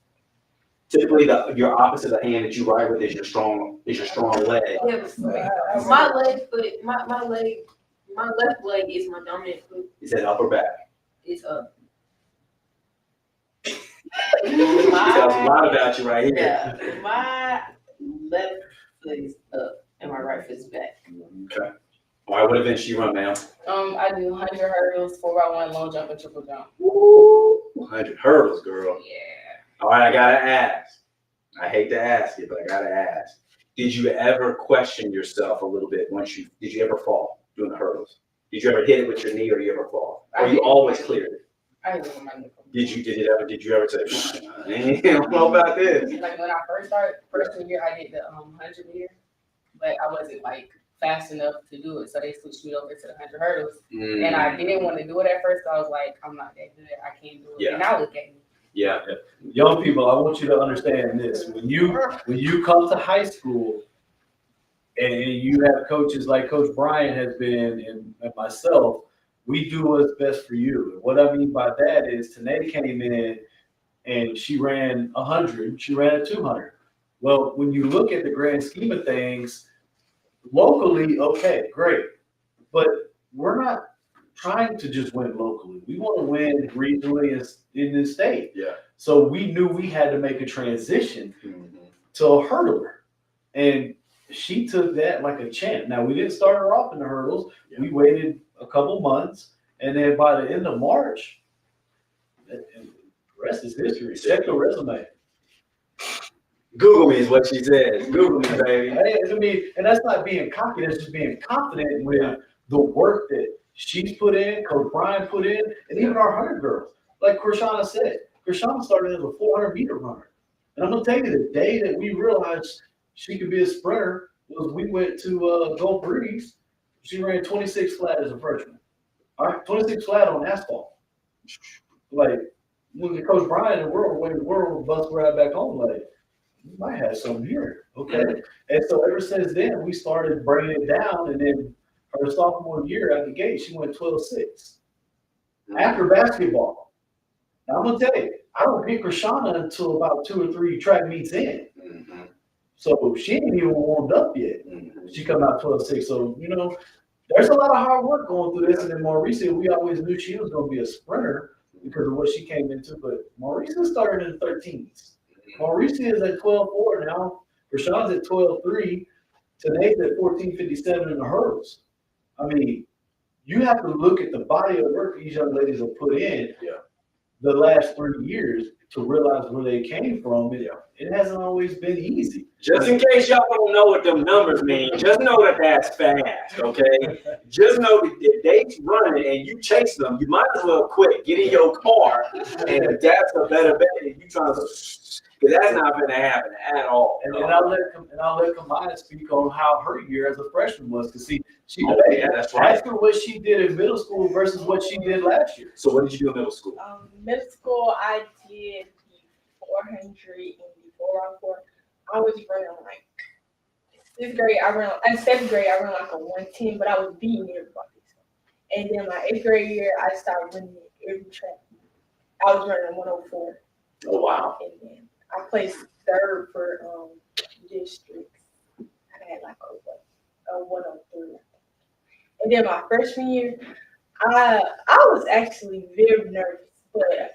Typically, your opposite of the hand that you write with is your strong leg. Yeah, but my leg foot, my left leg is my dominant foot. Is that up or back? It's up. Tells a lot about you right here. Yeah, my left foot is up and my right foot is back. Okay. All right. What events do you run, ma'am? I do 100 hurdles, 4x1 long jump, and triple jump. Woo! 100 hurdles, girl. Yeah. All right, I gotta ask. I hate to ask it, but I gotta ask. Did you ever question yourself a little bit did you ever fall doing the hurdles? Did you ever hit it with your knee or you ever fall? Or you always cleared it? I hit it with my nickel. Did you ever say, I don't know about this? Like when I first started, freshman year, I did the 100 meter, but I wasn't like fast enough to do it. So they switched me over to the 100 hurdles. And I didn't want to do it at first. I was like, I'm not that good. I can't do it. Yeah. And now look at me. Yeah. Young people, I want you to understand this. When you come to high school and you have coaches like Coach Brian has been and myself, we do what's best for you. And what I mean by that is Tanae came in and she ran 100, she ran a 200. Well, when you look at the grand scheme of things, locally, okay, great. But we're not trying to just win locally. We want to win regionally in the state. Yeah. So we knew we had to make a transition to a hurdler. And she took that like a champ. Now, we didn't start her off in the hurdles. Yeah. We waited a couple months. And then by the end of March, the rest is history. Check the resume. Google me is what she says. Google me, baby. I mean, and that's not being cocky. That's just being confident with the work that she's put in, Coach Brian put in, and even our 100 girls. Like Krishana said, Krishana started as a 400-meter runner. And I'm going to tell you, the day that we realized she could be a sprinter was we went to Gold Breeze. She ran 26 flat as a freshman. All right, 26 flat on asphalt. Like, when Coach Brian and the world bus ride back home, like, we might have something here, okay? And so ever since then, we started bringing it down, and then her sophomore year at the gate, she went 12.6. After basketball. Now, I'm going to tell you, I don't pick Krishana until about 2 or 3 track meets in. So she ain't even warmed up yet. She come out 12.6. So, you know, there's a lot of hard work going through this. And then Mauricia, we always knew she was going to be a sprinter because of what she came into. But Mauricia started in the 13s. Mauricia is at 12.4 now. Krishana's at 12.3. Today's at 14.57 in the hurdles. I mean, you have to look at the body of work these young ladies have put in the last 3 years to realize where they came from. It hasn't always been easy. Just in case y'all don't know what them numbers mean, just know that that's fast, okay? Just know that if they running and you chase them, you might as well quit. Get in your car, and that's a better bet than you trying to, because that's not going to happen at all. And I'll let Kamaya speak on how her year as a freshman was, because see, that's right. Ask her what she did in middle school versus what she did last year. So what did you do in middle school? Middle school, I did the 400 and the 4x4. I was running like 6th grade. In 7th grade, I ran like a 110, but I was beating everybody. And then my 8th grade year, I started running every track. I was running 104. Oh wow! And then I placed 3rd for districts. I had like a 103. And then my freshman year, I was actually very nervous, but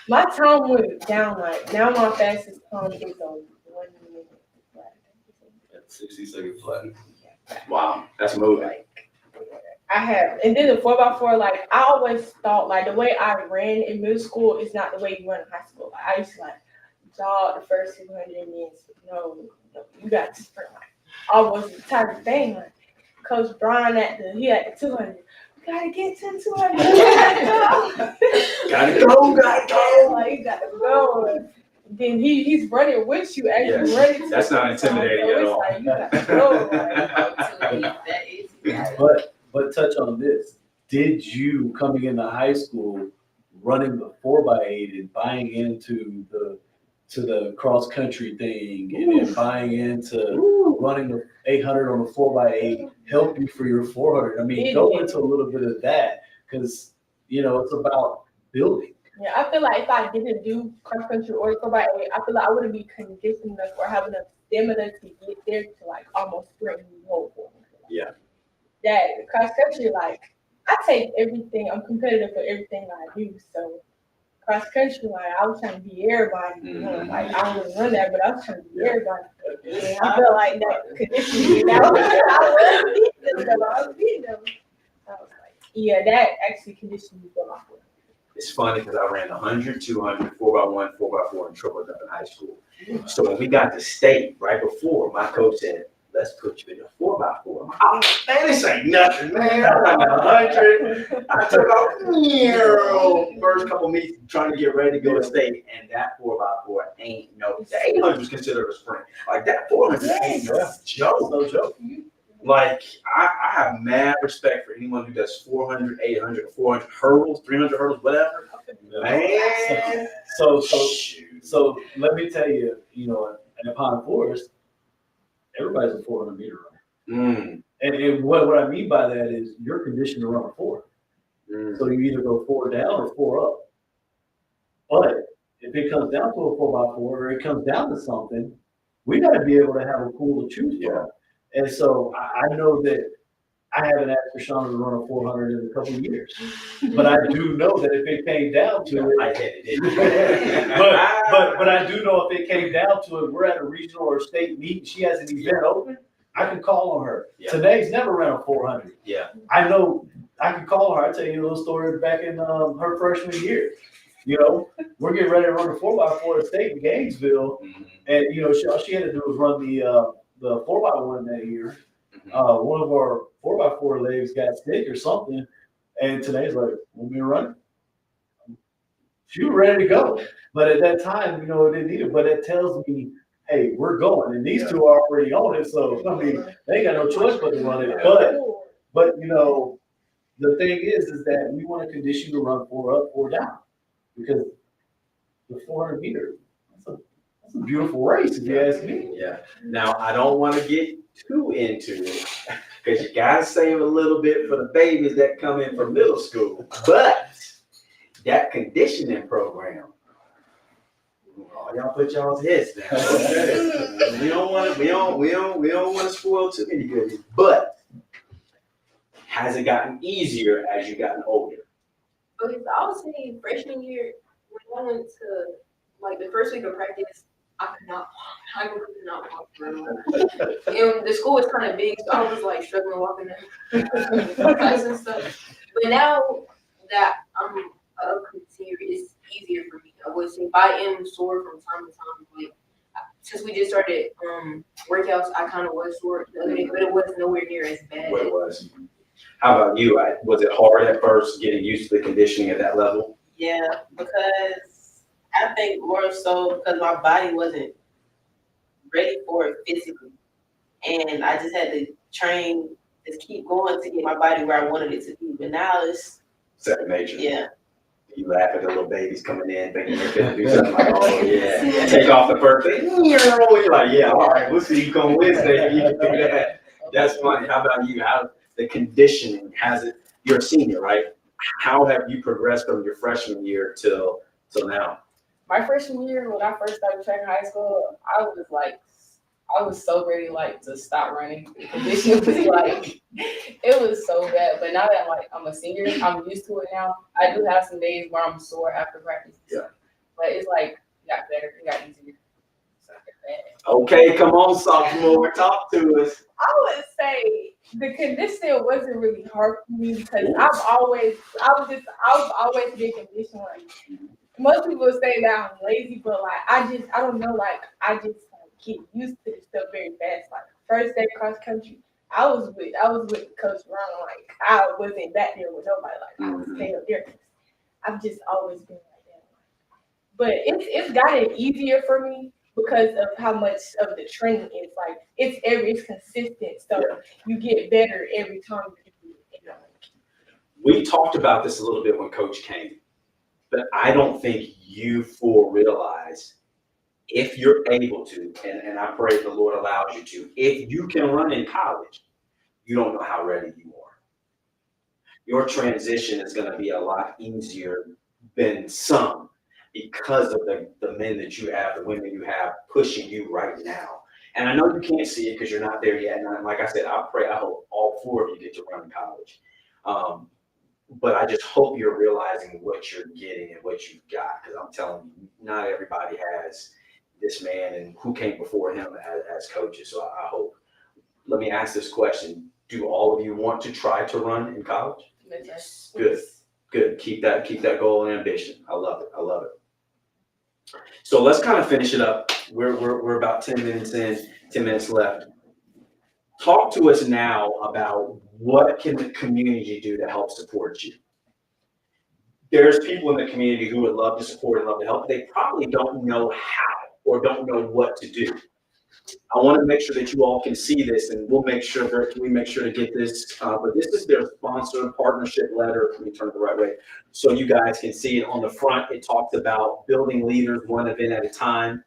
my time went down. Like now, my fastest time is on 1 minute flat. 60 seconds flat. Wow, that's moving. I have, and then the 4x4. Like I always thought, like the way I ran in middle school is not the way you run in high school. Like, I used to like jog the first 200 and then no, you got to sprint. Like I was the type of thing. Like Coach Brian he had the 200. Gotta get to 200. Gotta go. Like you gotta go. then he's running with you as Yes, you running. To that's the not finish line. intimidating So at it's all. like, you gotta go, like, That is. But touch on this. Did you coming into high school running the 4x8 and buying into the cross country thing and then buying into running the 800 on the 4x8 help you for your 400? I mean, go into a little bit of that because it's about building. Yeah, I feel like if I didn't do cross country or 4x8, I feel like I wouldn't be conditioned enough or have enough stamina to get there to like almost sprint the whole 400. Yeah. That cross country, like I take everything. I'm competitive for everything I do. So cross country, like I was trying to be everybody. Like I wouldn't run that, but I was trying to be everybody. And I feel like that conditioning. I was beating them. I was like, yeah, that actually conditioned me for my foot. It's funny because I ran 100, 200, 4x1, 4x4 and tripled up in high school. So when we got to state right before, my coach said, let's put you in a 4x4. I'm like, man, this ain't nothing, man. I ran 100. I took off first couple meets trying to get ready to go to state, and that 4x4 ain't no. The 800 was considered a sprint. Like that 400 ain't no joke. No joke. Like, I have mad respect for anyone who does 400, 800, 400 hurdles, 300 hurdles, whatever. Man. So let me tell you, in Pine Forest, everybody's a 400 meter runner. And what I mean by that is you're conditioned to run a 4. So you either go 4 down or 4 up. But if it comes down to a 4x4 or it comes down to something, we got to be able to have a pool to choose from. And so I know that I haven't asked for Shauna to run a 400 in a couple of years, but I do know that if it came down to it, I hit it. but I do know if it came down to it, we're at a regional or state meet, she has an event open, I can call on her. Yeah. Today's never ran a 400. Yeah. I know I can call her. I tell you a little story back in her freshman year. We're getting ready to run a 4x4 at state in Gainesville, and all she had to do was run the 4x1 that year. One of our 4x4 legs got sick or something, and today's like, want me to run? She was ready to go, but at that time, it didn't need it. But it tells me, hey, we're going, and these two are already on it, so I mean, they ain't got no choice but to run it. But the thing is that we want to condition you to run 4 up, 4 down, because the 400 meter, that's a beautiful race, if you ask me. Yeah. Now, I don't want to get too into it because you got to save a little bit for the babies that come in from middle school. But that conditioning program, y'all put y'all's heads down. Okay. We don't want to spoil too many goodies. But has it gotten easier as you've gotten older? Okay, so I was saying freshman year when I went to like the first week of practice, I could not walk. I could not walk around. And the school was kind of big, so I was like struggling walking in class and stuff. But now that I'm a senior, it's easier for me. I would say if I am sore from time to time, like since we just started workouts, I kind of was sore the other day, but it was nowhere near as bad. What it was. How about you? Was it hard at first getting used to the conditioning at that level? Yeah, because I think more so because my body wasn't ready for it physically. And I just had to train, just keep going to get my body where I wanted it to be. But now it's Second nature. Yeah. You laugh at the little babies coming in thinking they're going to do something like, oh yeah, take off the first thing. You're like, yeah, all right, we'll see you come Wednesday. You can do that. That's funny. How about you? How the conditioning has it? You're a senior, right? How have you progressed from your freshman year till now? My freshman year, when I first started training high school, I was so ready to stop running. The condition was it was so bad. But now that I'm a senior, I'm used to it now. I do have some days where I'm sore after practice. Yeah. But it's it got better, it got easier. It's not that bad. Okay, come on, sophomore, talk to us. I would say the conditioning wasn't really hard for me because I've always been conditioned. Most people say that I'm lazy, but I don't know, I just get used to this stuff very fast. First day cross country, I was with Coach Ron. I wasn't back there with nobody. I was staying up there. I've just always been like that. but it's gotten easier for me because of how much of the training is. Like it's consistent, so you get better every time you do it. We talked about this a little bit when Coach came, but I don't think you full realize if you're able to, and I pray the Lord allows you to, if you can run in college, you don't know how ready you are. Your transition is going to be a lot easier than some because of the men that you have, the women you have pushing you right now. And I know you can't see it because you're not there yet. And like I said, I hope all 4 of you get to run in college. But I just hope you're realizing what you're getting and what you've got, because I'm telling you, not everybody has this man and who came before him as coaches. So I hope. Let me ask this question. Do all of you want to try to run in college? Yes. Good. Keep that goal and ambition. I love it. So let's kind of finish it up. We're about 10 minutes in, 10 minutes left. Talk to us now about what can the community do to help support you. There's people in the community who would love to support and love to help. They probably don't know how or don't know what to do. I want to make sure that you all can see this, and we'll make sure to get this. But this is their sponsor partnership letter. Let me turn it the right way so you guys can see it. On the front, it talks about building leaders one event at a time.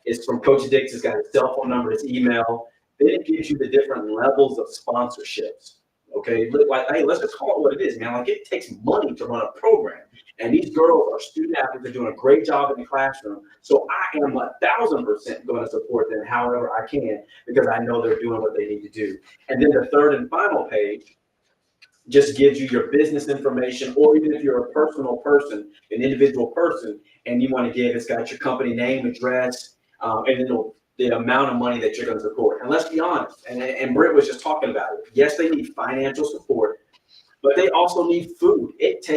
It's from Coach Dixon. It's got his cell phone number, his email. Then it gives you the different levels of sponsorships. Okay, like, hey, let's just call it what it is, man. Like, it takes money to run a program, and these girls are student athletes. They're doing a great job in the classroom. So I am 1,000% going to support them however I can, because I know they're doing what they need to do. And then the third and final page just gives you your business information, or even if you're a personal person, an individual person, and you want to give, it's got your company name, address, and then the amount of money that you're going to support. And let's be honest, and Britt was just talking about it. Yes, they need financial support, but they also need food. It's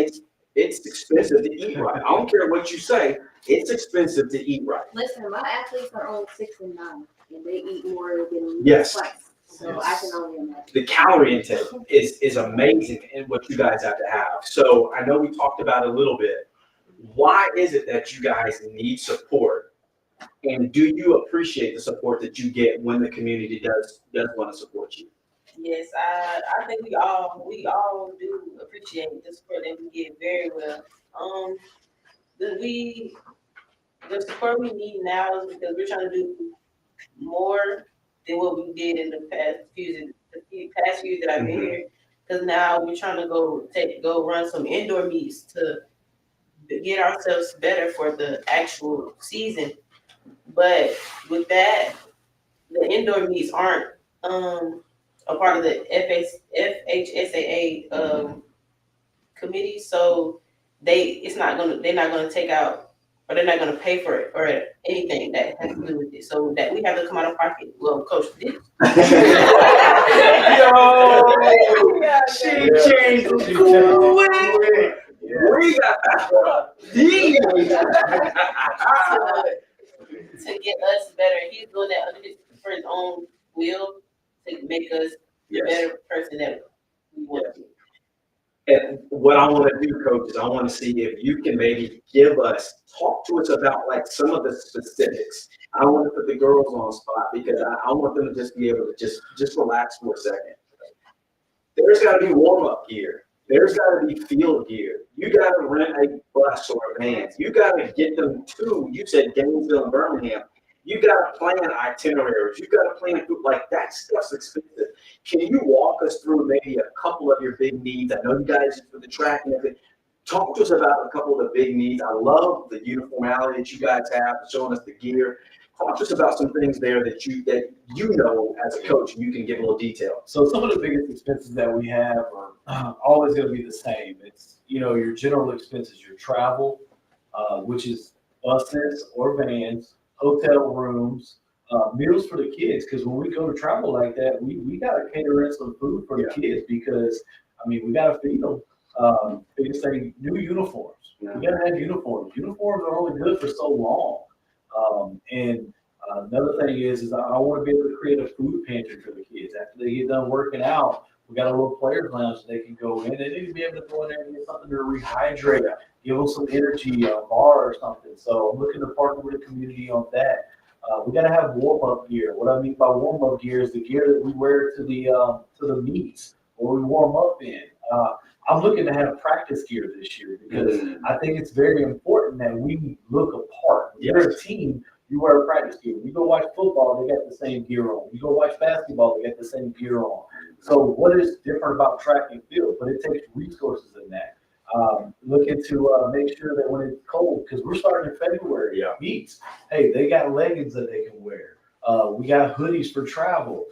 expensive to eat right. I don't care what you say, it's expensive to eat right. Listen, my athletes are on 6 and 9, and they eat more than Yes. twice. So I can only imagine. The calorie intake is amazing in what you guys have to have. So I know we talked about it a little bit. Why is it that you guys need support? And do you appreciate the support that you get when the community does want to support you? Yes, I think we all do appreciate the support that we get very well. The support we need now is because we're trying to do more than what we did in the past few years that I've been here. Because now we're trying to go run some indoor meets to get ourselves better for the actual season. But with that, the indoor meets aren't a part of the FHSAA committee, so they're not gonna take out, or they're not gonna pay for it or anything that has to do with it. So that we have to come out of pocket. Well, Coach did. Yo, she changed quick. We got to get us better. He's doing that for his own will to make us the better person that we want to be. And what I want to do, Coach, is I want to see if you can maybe talk to us about like some of the specifics. I don't want to put the girls on the spot because I want them to just be able to just relax for a second. There's got to be warm-up gear. There's got to be field gear. You got to rent a bus or a van. You got to get them to, you said Gainesville and Birmingham. You got to plan itineraries. You got to plan food. Like, that stuff's expensive. Can you walk us through maybe a couple of your big needs? I know you guys for the track and everything. Talk to us about a couple of the big needs. I love the uniformity that you guys have, showing us the gear. Talk to us about some things there that you know as a coach, and you can give a little detail. So some of the biggest expenses that we have are always going to be the same. It's, your general expenses, your travel, which is buses or vans, hotel rooms, meals for the kids. Because when we go to travel like that, we got to cater in some food for the kids because, we got to feed them. Biggest thing, new uniforms. We got to have uniforms. Uniforms are only good for so long. And another thing is I want to be able to create a food pantry for the kids. After they get done working out, we got a little players lounge so they can go in. They need to be able to go in there and get something to rehydrate, give them some energy, a bar or something. So I'm looking to partner with the community on that. We got to have warm-up gear. What I mean by warm-up gear is the gear that we wear to the meets or we warm up in. I'm looking to have practice gear this year because I think it's very important that we look apart. When you're a team, you wear a practice gear. You go watch football, they got the same gear on. You go watch basketball, they got the same gear on. So what is different about track and field? But it takes resources in that. Looking to make sure that when it's cold, because we're starting in February, meets, hey, they got leggings that they can wear. We got hoodies for travel.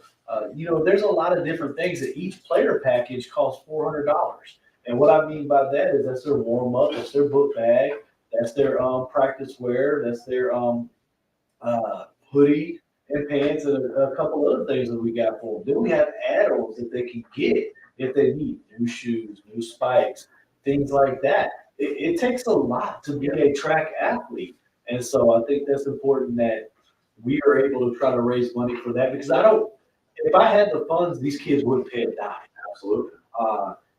There's a lot of different things that each player package costs $400. And what I mean by that is that's their warm up, that's their book bag, that's their practice wear, that's their hoodie and pants and a couple other things that we got for them. Then we have add-ons that they can get if they need new shoes, new spikes, things like that. It takes a lot to be a track athlete. And so I think that's important that we are able to try to raise money for that because if I had the funds, these kids wouldn't pay a dime. Absolutely.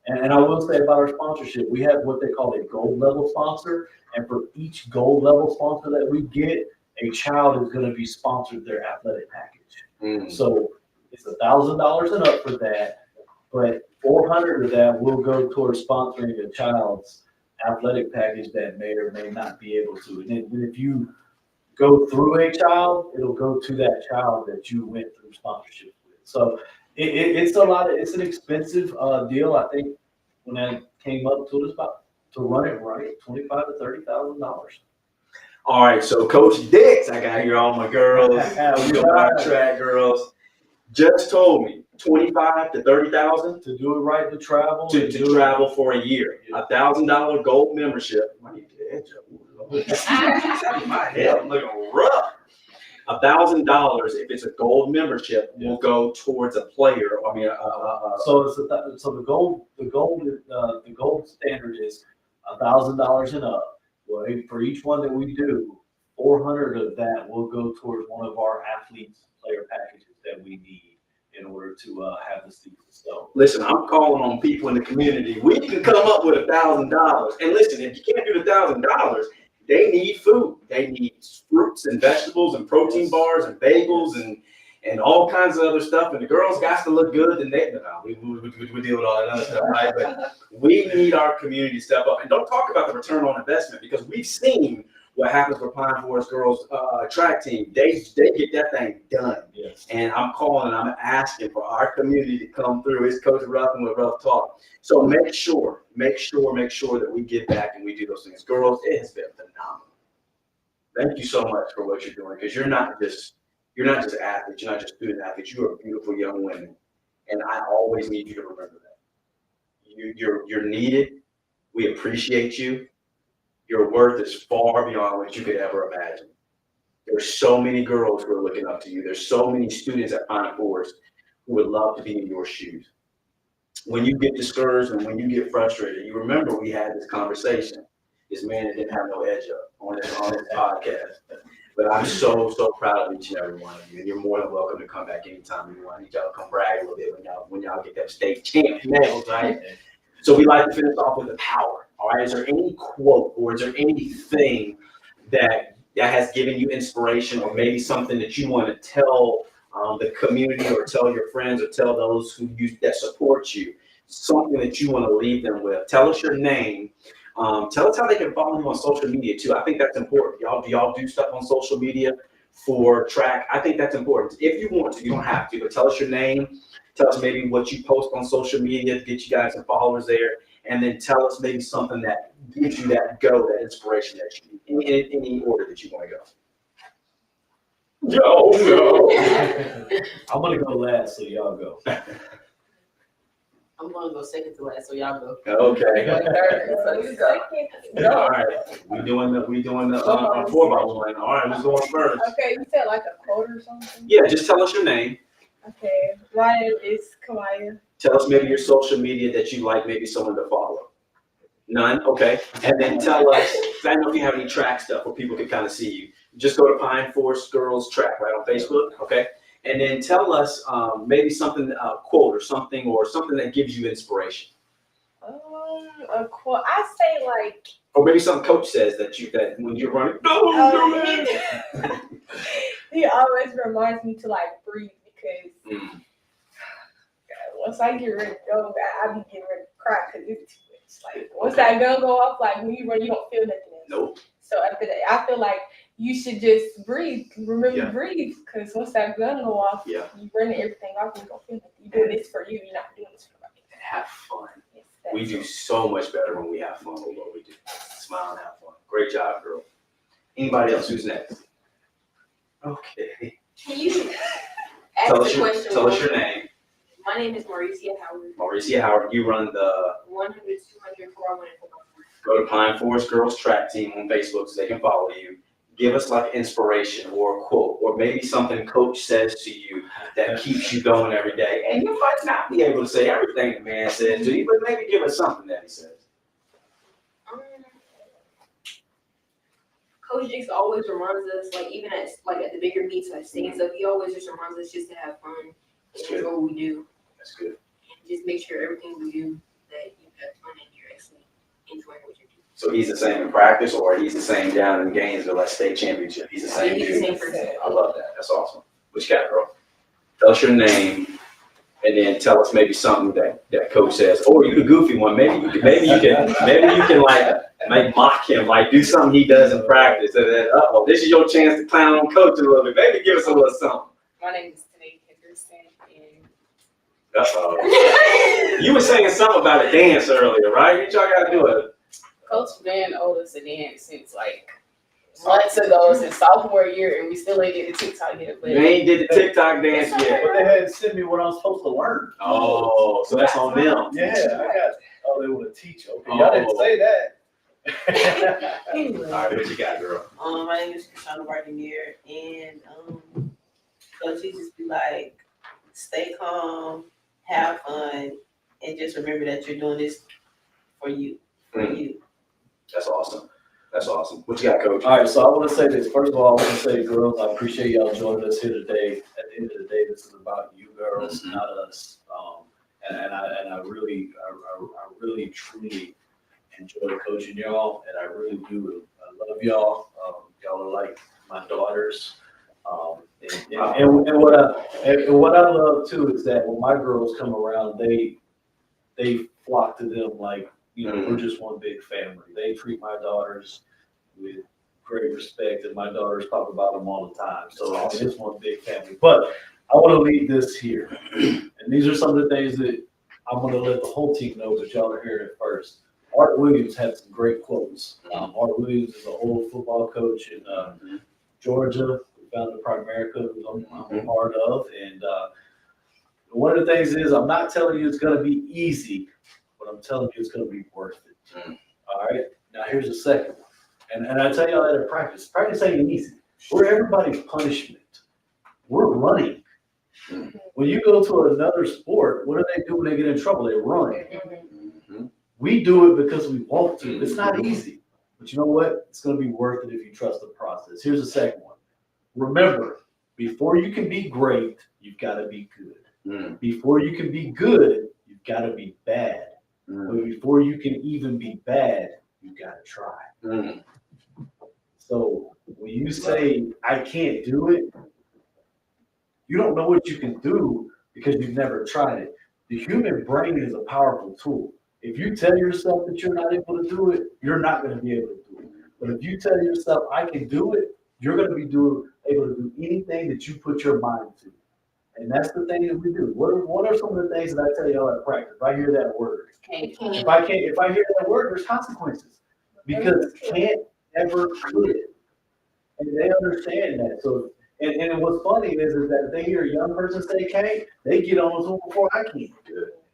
And I will say about our sponsorship, we have what they call a gold level sponsor. And for each gold level sponsor that we get, a child is going to be sponsored their athletic package. So it's $1,000 and up for that, but $400 of that will go towards sponsoring a child's athletic package that may or may not be able to. And then if you go through a child, it'll go to that child that you went through sponsorship with. So it's an expensive deal. I think when that came up to us about to run it right, $25,000 to $30,000. All right, so Coach Dix, I got here all my girls, my track girls, just told me $25,000 to $30,000 to do it right, to travel, to travel for a year. $1,000 gold membership. I need to get edge my head, I'm looking rough. $1,000 if it's a gold membership will go towards a player. So the gold standard is $1,000 and up. Well, for each one that we do, 400 of that will go towards one of our athletes' player packages that we need in order to have the season. So listen, I'm calling on people in the community. We can come up with $1,000. And listen, if you can't do the $1,000, they need food. They need fruits and vegetables and protein bars and bagels and all kinds of other stuff. And the girls got to look good. And we deal with all that other stuff, right? But we need our community to step up. And don't talk about the return on investment because we've seen what happens with Pine Forest girls track team. They get that thing done. yes. And I'm calling and I'm asking for our community to come through. It's Coach Ruffin with Ruff Talk. So make sure that we get back and we do those things. Girls, it has been phenomenal. Thank you so much for what you're doing because you're not just athletes, you're not just student athletes, you are beautiful young women. And I always need you to remember that. You're needed. We appreciate you. Your worth is far beyond what you could ever imagine. There's so many girls who are looking up to you. There's so many students at Pine Forest who would love to be in your shoes. When you get discouraged and when you get frustrated, you remember we had this conversation. This man that didn't have no edge up on this podcast. But I'm so proud of each and every one of you. And you're more than welcome to come back anytime you want. I need y'all to come brag a little bit when y'all get that state champ medals, right? So we like to finish off with the power. All right. Is there any quote or is there anything that has given you inspiration or maybe something that you want to tell the community or tell your friends or tell those that support you, something that you want to leave them with? Tell us your name. Tell us how they can follow you on social media too. I think that's important. Do y'all do stuff on social media for track? I think that's important. If you want to, you don't have to, but tell us your name. Tell us maybe what you post on social media to get you guys some followers there. And then tell us maybe something that gives you that inspiration that you need in any order that you want to go. Yo. I'm going to go last, so y'all go. I'm gonna go second to last, so y'all go. Okay. So you go. All right. We doing the 4x1. All right, who's going first? Okay, you said like a quote or something? Yeah, just tell us your name. Okay, my name is Kamaya. Tell us maybe your social media that you like, maybe someone to follow. None? Okay. And then tell us, I don't know if you have any track stuff where people can kind of see you. Just go to Pine Forest Girls Track, right, on Facebook, okay? And then tell us maybe something, a quote or something that gives you inspiration. A quote. I say like Or maybe some coach says that when you're running, don't do it. He always reminds me to like breathe because once I get ready to go, I be getting ready to cry because it's too much. Like once that gun go off, like when you run, you don't feel nothing else. Nope. So after that, I feel like you should just breathe. Remember Yeah. to breathe because once that gun go off, Yeah. you running everything off and you don't feel nothing. You doing this for you. You're not doing this for nobody. And have fun. Yes, We do so much better when we have fun with what we do. Smile and have fun. Great job, girl. Anybody else who's next? Okay. Can you Tell ask us the question? Tell us your name. My name is Mauricia Howard. Mauricia Howard. You run the 100, 200, 401, and 401. Go to Pine Forest Girls Track Team on Facebook so they can follow you. Give us like inspiration or a quote or maybe something coach says to you that keeps you going every day. And you might not be able to say everything the man says to you, but maybe give us something that he says. Coach Dixon always reminds us, like even at the bigger meets, like singing stuff, he always just reminds us just to have fun and enjoy what we do. That's good. And just make sure everything we do that you have fun and you're actually enjoying what you do. So he's the same in practice or he's the same down in Gainesville at state championship? He's the same He's the dude. same person. I love that. That's awesome. What you got, girl? Tell us your name and then tell us maybe something that coach says. Or you the goofy one. Maybe you can like mock him, like do something he does in practice. And then, this is your chance to clown on coach a little bit. Maybe give us a little something. My name is Tanae Henderson, and That's all. You were saying something about a dance earlier, right? Y'all gotta do it. Coach Van owed us a dance since like months ago, since sophomore year, and we still ain't did the TikTok yet. But You ain't did the TikTok dance yet. But they hadn't sent me what I'm supposed to learn. Oh, so that's on them. Yeah, I got. Oh, they want to teach. Okay, y'all didn't say that. All right, what you got, girl? My name is Krishana Bartinier, and coach, you just be like, stay calm, have fun, and just remember that you're doing this for you, you. That's awesome. That's awesome. What you got, coach? All right, so I want to say this. First of all, I want to say, girls, I appreciate y'all joining us here today. At the end of the day, this is about you girls, not us. And I really truly enjoy coaching y'all, and I really do. I love y'all. Y'all are like my daughters. And what I love too is that when my girls come around, they flock to them like, we're just one big family. They treat my daughters with great respect, and my daughters talk about them all the time. So it's one big family. But I want to leave this here, and these are some of the things that I'm going to let the whole team know, but y'all are hearing it first. Art Williams had some great quotes. Art Williams is an old football coach in Georgia, who founded Primerica, who I'm a part of. And one of the things is, I'm not telling you it's going to be easy, but I'm telling you it's going to be worth it. All right? Now, here's the second one. And I tell y'all that in practice. Practice ain't easy. We're everybody's punishment. We're running. When you go to another sport, what do they do when they get in trouble? They run. We do it because we want to. It's not easy. But you know what? It's going to be worth it if you trust the process. Here's the second one. Remember, before you can be great, you've got to be good. Before you can be good, you've got to be bad. But before you can even be bad, you've got to try. So when you say, I can't do it, you don't know what you can do because you've never tried it. The human brain is a powerful tool. If you tell yourself that you're not able to do it, you're not going to be able to do it. But if you tell yourself, I can do it, you're going to be able to do anything that you put your mind to. And that's the thing that we do. What are some of the things that I tell y'all at practice? If I hear that word, if I hear that word, there's consequences. Because can't ever could. And they understand that. So, and what's funny is that if they hear a young person say can't, they get on to them before I can.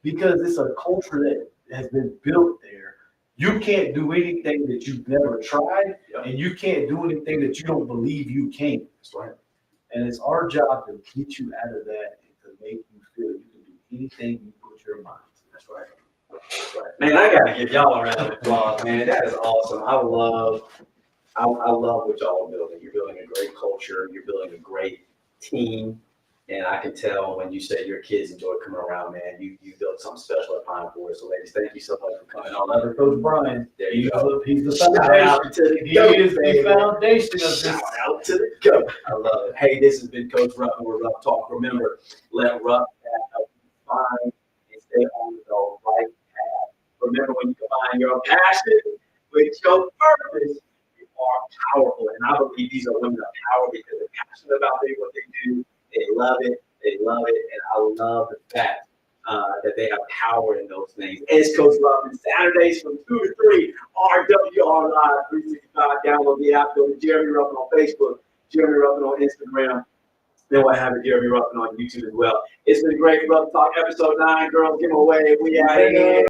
Because it's a culture that has been built there. You can't do anything that you've never tried, and you can't do anything that you don't believe you can. That's right. And it's our job to get you out of that and to make you feel you can do anything you put your mind to. That's right. That's right. Man, I gotta give y'all a round of applause, man. That is awesome. I love what y'all are building. You're building a great culture. You're building a great team. And I can tell when you say your kids enjoy coming around, man, you built something special at Pine Forest. So, ladies, thank you so much for coming on. Another Coach Brian. There you go. He's the Shout foundation. out to the He goat, is the baby. foundation of this. Shout out to the goat. I love it. Hey, this has been Coach Ruffin with Ruff Talk. Remember, let Ruff help you find and stay on the right path. Remember, when you combine your passion with your purpose, you are powerful. And I believe these are women of power because they're passionate about what they do. They love it. They love it. And I love the fact that they have power in those things. It's Coach Ruffin, Saturdays from 2 to 3, RWR Live 365. Download the app. Go to Jeremy Ruffin on Facebook, Jeremy Ruffin on Instagram. Then we'll have Jeremy Ruffin on YouTube as well. It's been great, Ruff Talk, episode 9. Girls, give them away. We out here.